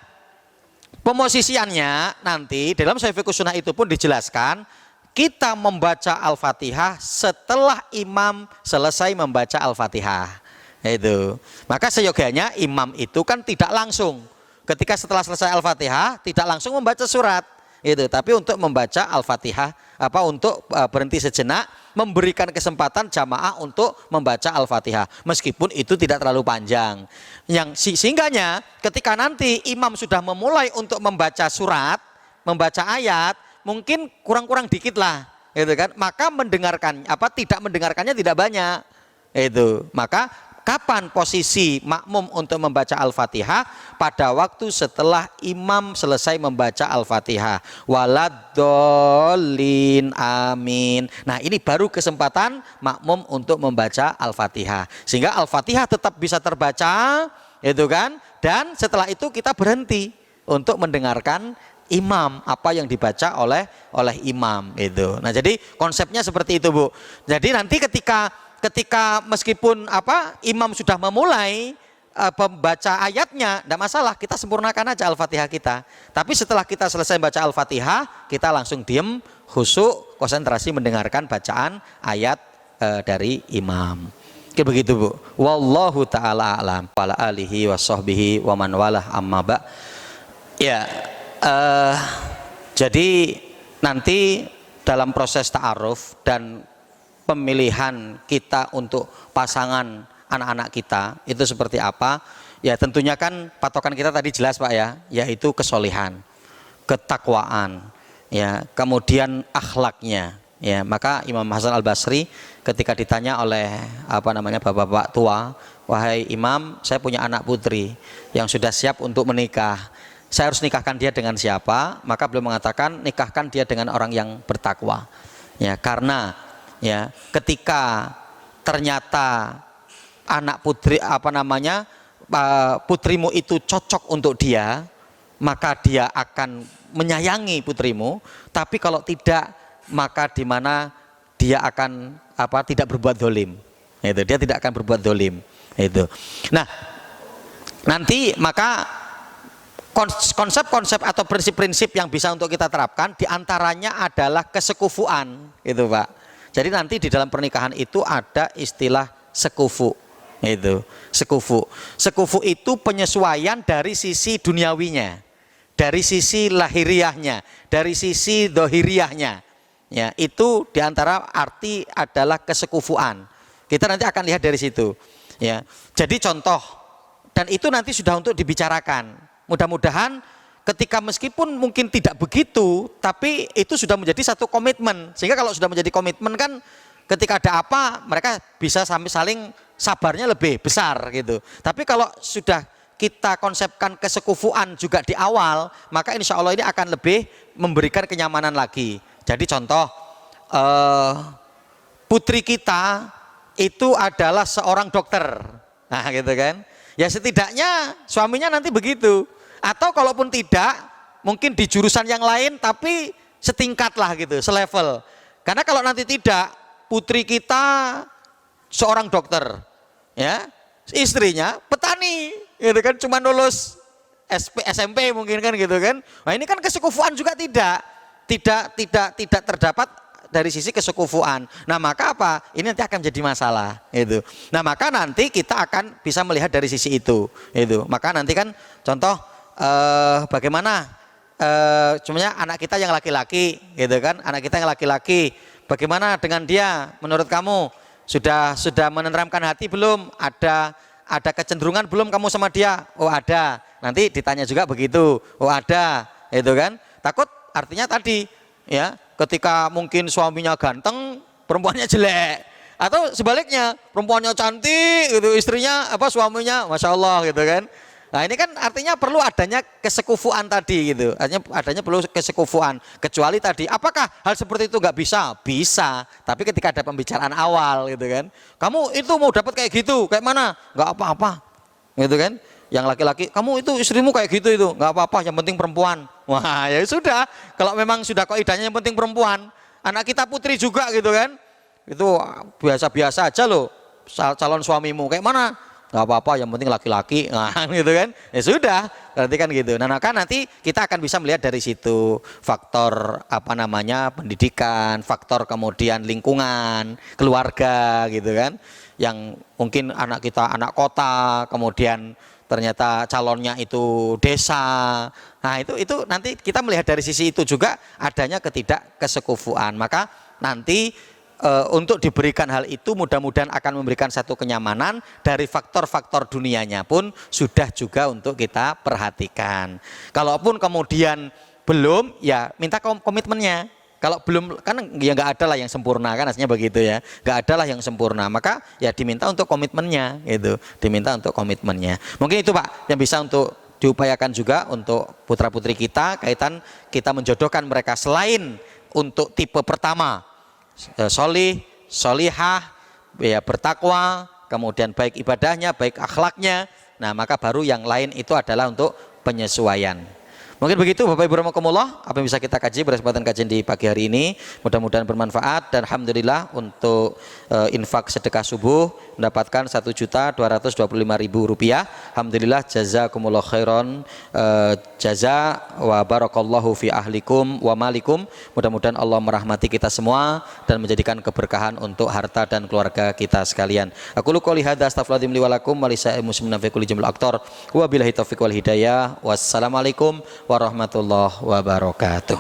pemosisiannya nanti dalam Shahih Fiqhus Sunnah itu pun dijelaskan, kita membaca Al-Fatihah setelah imam selesai membaca Al-Fatihah. Itu. Maka seyogianya imam itu kan tidak langsung ketika setelah selesai Al-Fatihah tidak langsung membaca surat itu, tapi untuk membaca Al-Fatihah untuk berhenti sejenak, memberikan kesempatan jamaah untuk membaca Al-Fatihah meskipun itu tidak terlalu panjang. Sehingganya ketika nanti imam sudah memulai untuk membaca surat, membaca ayat, mungkin kurang-kurang dikit lah, gitu kan? Maka tidak mendengarkannya tidak banyak. Itu. Maka kapan posisi makmum untuk membaca Al-Fatihah? Pada waktu setelah imam selesai membaca Al-Fatihah. Waladdallin, amin. Nah, ini baru kesempatan makmum untuk membaca Al-Fatihah. Sehingga Al-Fatihah tetap bisa terbaca, itu kan? Dan setelah itu kita berhenti untuk mendengarkan imam, apa yang dibaca oleh imam itu. Nah, jadi konsepnya seperti itu, Bu. Jadi nanti ketika meskipun imam sudah memulai membaca ayatnya, tidak masalah, kita sempurnakan aja Al-Fatihah kita. Tapi setelah kita selesai baca Al-Fatihah, kita langsung diem, khusyuk, konsentrasi mendengarkan bacaan ayat dari imam. Kayak begitu, Bu. Wallahu taala a'lam. Wa ala alihi wa sahbihi wa man walah, amma ba'. Ya, jadi nanti dalam proses ta'aruf dan pemilihan kita untuk pasangan anak-anak kita itu seperti apa? Ya tentunya kan patokan kita tadi jelas, Pak, ya, yaitu kesolehan, ketakwaan, ya, kemudian akhlaknya, ya. Maka Imam Hasan Al-Basri ketika ditanya oleh bapak-bapak tua, wahai Imam, saya punya anak putri yang sudah siap untuk menikah, saya harus nikahkan dia dengan siapa? Maka beliau mengatakan, nikahkan dia dengan orang yang bertakwa, ya, karena ya, ketika ternyata anak putri putrimu itu cocok untuk dia, maka dia akan menyayangi putrimu. Tapi kalau tidak, maka di mana dia akan tidak berbuat dolim. Itu, dia tidak akan berbuat dolim. Itu. Nah, nanti maka konsep-konsep atau prinsip-prinsip yang bisa untuk kita terapkan diantaranya adalah kesekufuan, itu, Pak. Jadi nanti di dalam pernikahan itu ada istilah sekufu. Itu sekufu. Sekufu itu penyesuaian dari sisi duniawinya, dari sisi lahiriahnya, dari sisi dohiriahnya. Ya, itu diantara arti adalah kesekufuan. Kita nanti akan lihat dari situ. Ya, jadi contoh, dan itu nanti sudah untuk dibicarakan. Mudah-mudahan ketika meskipun mungkin tidak begitu, tapi itu sudah menjadi satu komitmen. Sehingga kalau sudah menjadi komitmen kan, ketika ada apa mereka bisa sampai saling sabarnya lebih besar gitu. Tapi kalau sudah kita konsepkan kesekufuan juga di awal, maka insya Allah ini akan lebih memberikan kenyamanan lagi. Jadi contoh, putri kita itu adalah seorang dokter, nah gitu kan. Ya setidaknya suaminya nanti begitu. Atau kalaupun tidak, mungkin di jurusan yang lain tapi setingkat lah gitu, selevel. Karena kalau nanti tidak, putri kita seorang dokter, ya istrinya petani, gitu kan, cuma lulus SMP mungkin kan gitu kan. Nah ini kan kesekufuan juga tidak terdapat dari sisi kesekufuan. Nah maka apa? Ini nanti akan jadi masalah itu. Nah maka nanti kita akan bisa melihat dari sisi itu. Maka nanti kan contoh bagaimana sebenarnya anak kita yang laki-laki gitu kan, anak kita yang laki-laki bagaimana dengan dia menurut kamu? Sudah menenteramkan hati belum? Ada kecenderungan belum kamu sama dia? Oh ada. Nanti ditanya juga begitu. Oh ada, itu kan. Takut artinya tadi ya, ketika mungkin suaminya ganteng, perempuannya jelek, atau sebaliknya perempuannya cantik gitu, istrinya suaminya masya Allah gitu kan. Nah ini kan artinya perlu adanya kesekufuan tadi gitu, adanya perlu kesekufuan. Kecuali tadi, apakah hal seperti itu nggak bisa? Bisa, tapi ketika ada pembicaraan awal gitu kan, kamu itu mau dapat kayak gitu, kayak mana? Nggak apa-apa, gitu kan. Yang laki-laki, kamu itu istrimu kayak gitu itu, nggak apa-apa, yang penting perempuan. Wah ya sudah, kalau memang sudah kaidahnya yang penting perempuan, anak kita putri juga gitu kan, itu biasa-biasa aja loh, calon suamimu kayak mana? Nggak apa-apa, yang penting laki-laki, nah gitu kan, ya sudah, berarti kan gitu. Nah kan nanti kita akan bisa melihat dari situ faktor pendidikan, faktor kemudian lingkungan, keluarga gitu kan, yang mungkin anak kita anak kota, kemudian ternyata calonnya itu desa. Nah itu nanti kita melihat dari sisi itu juga adanya ketidakkesekufuan. Maka nanti untuk diberikan hal itu mudah-mudahan akan memberikan satu kenyamanan. Dari faktor-faktor dunianya pun sudah juga untuk kita perhatikan. Kalaupun kemudian belum, ya minta komitmennya. Kalau belum kan ya nggak ada lah yang sempurna kan, aslinya begitu ya, nggak ada lah yang sempurna, maka ya diminta untuk komitmennya gitu, diminta untuk komitmennya. Mungkin itu Pak yang bisa untuk diupayakan juga untuk putra putri kita, kaitan kita menjodohkan mereka selain untuk tipe pertama solih, solihah, ya bertakwa, kemudian baik ibadahnya, baik akhlaknya. Nah maka baru yang lain itu adalah untuk penyesuaian. Mungkin begitu Bapak Ibu rahimakumullah apa yang bisa kita kaji pada kesempatan kajian di pagi hari ini. Mudah-mudahan bermanfaat dan alhamdulillah untuk infak sedekah subuh mendapatkan Rp1.225.000. Alhamdulillah jazakumullah khairan jaza wa barakallahu fi ahlikum wa malikum. Mudah-mudahan Allah merahmati kita semua dan menjadikan keberkahan untuk harta dan keluarga kita sekalian. Aku qouli hadza astaghfirullahaladzim li wa lakum wa lisa'il muslimin fi kulli jamil aqtar. Wa billahi taufiq wal hidayah. Wassalamualaikum warahmatullahi wabarakatuh.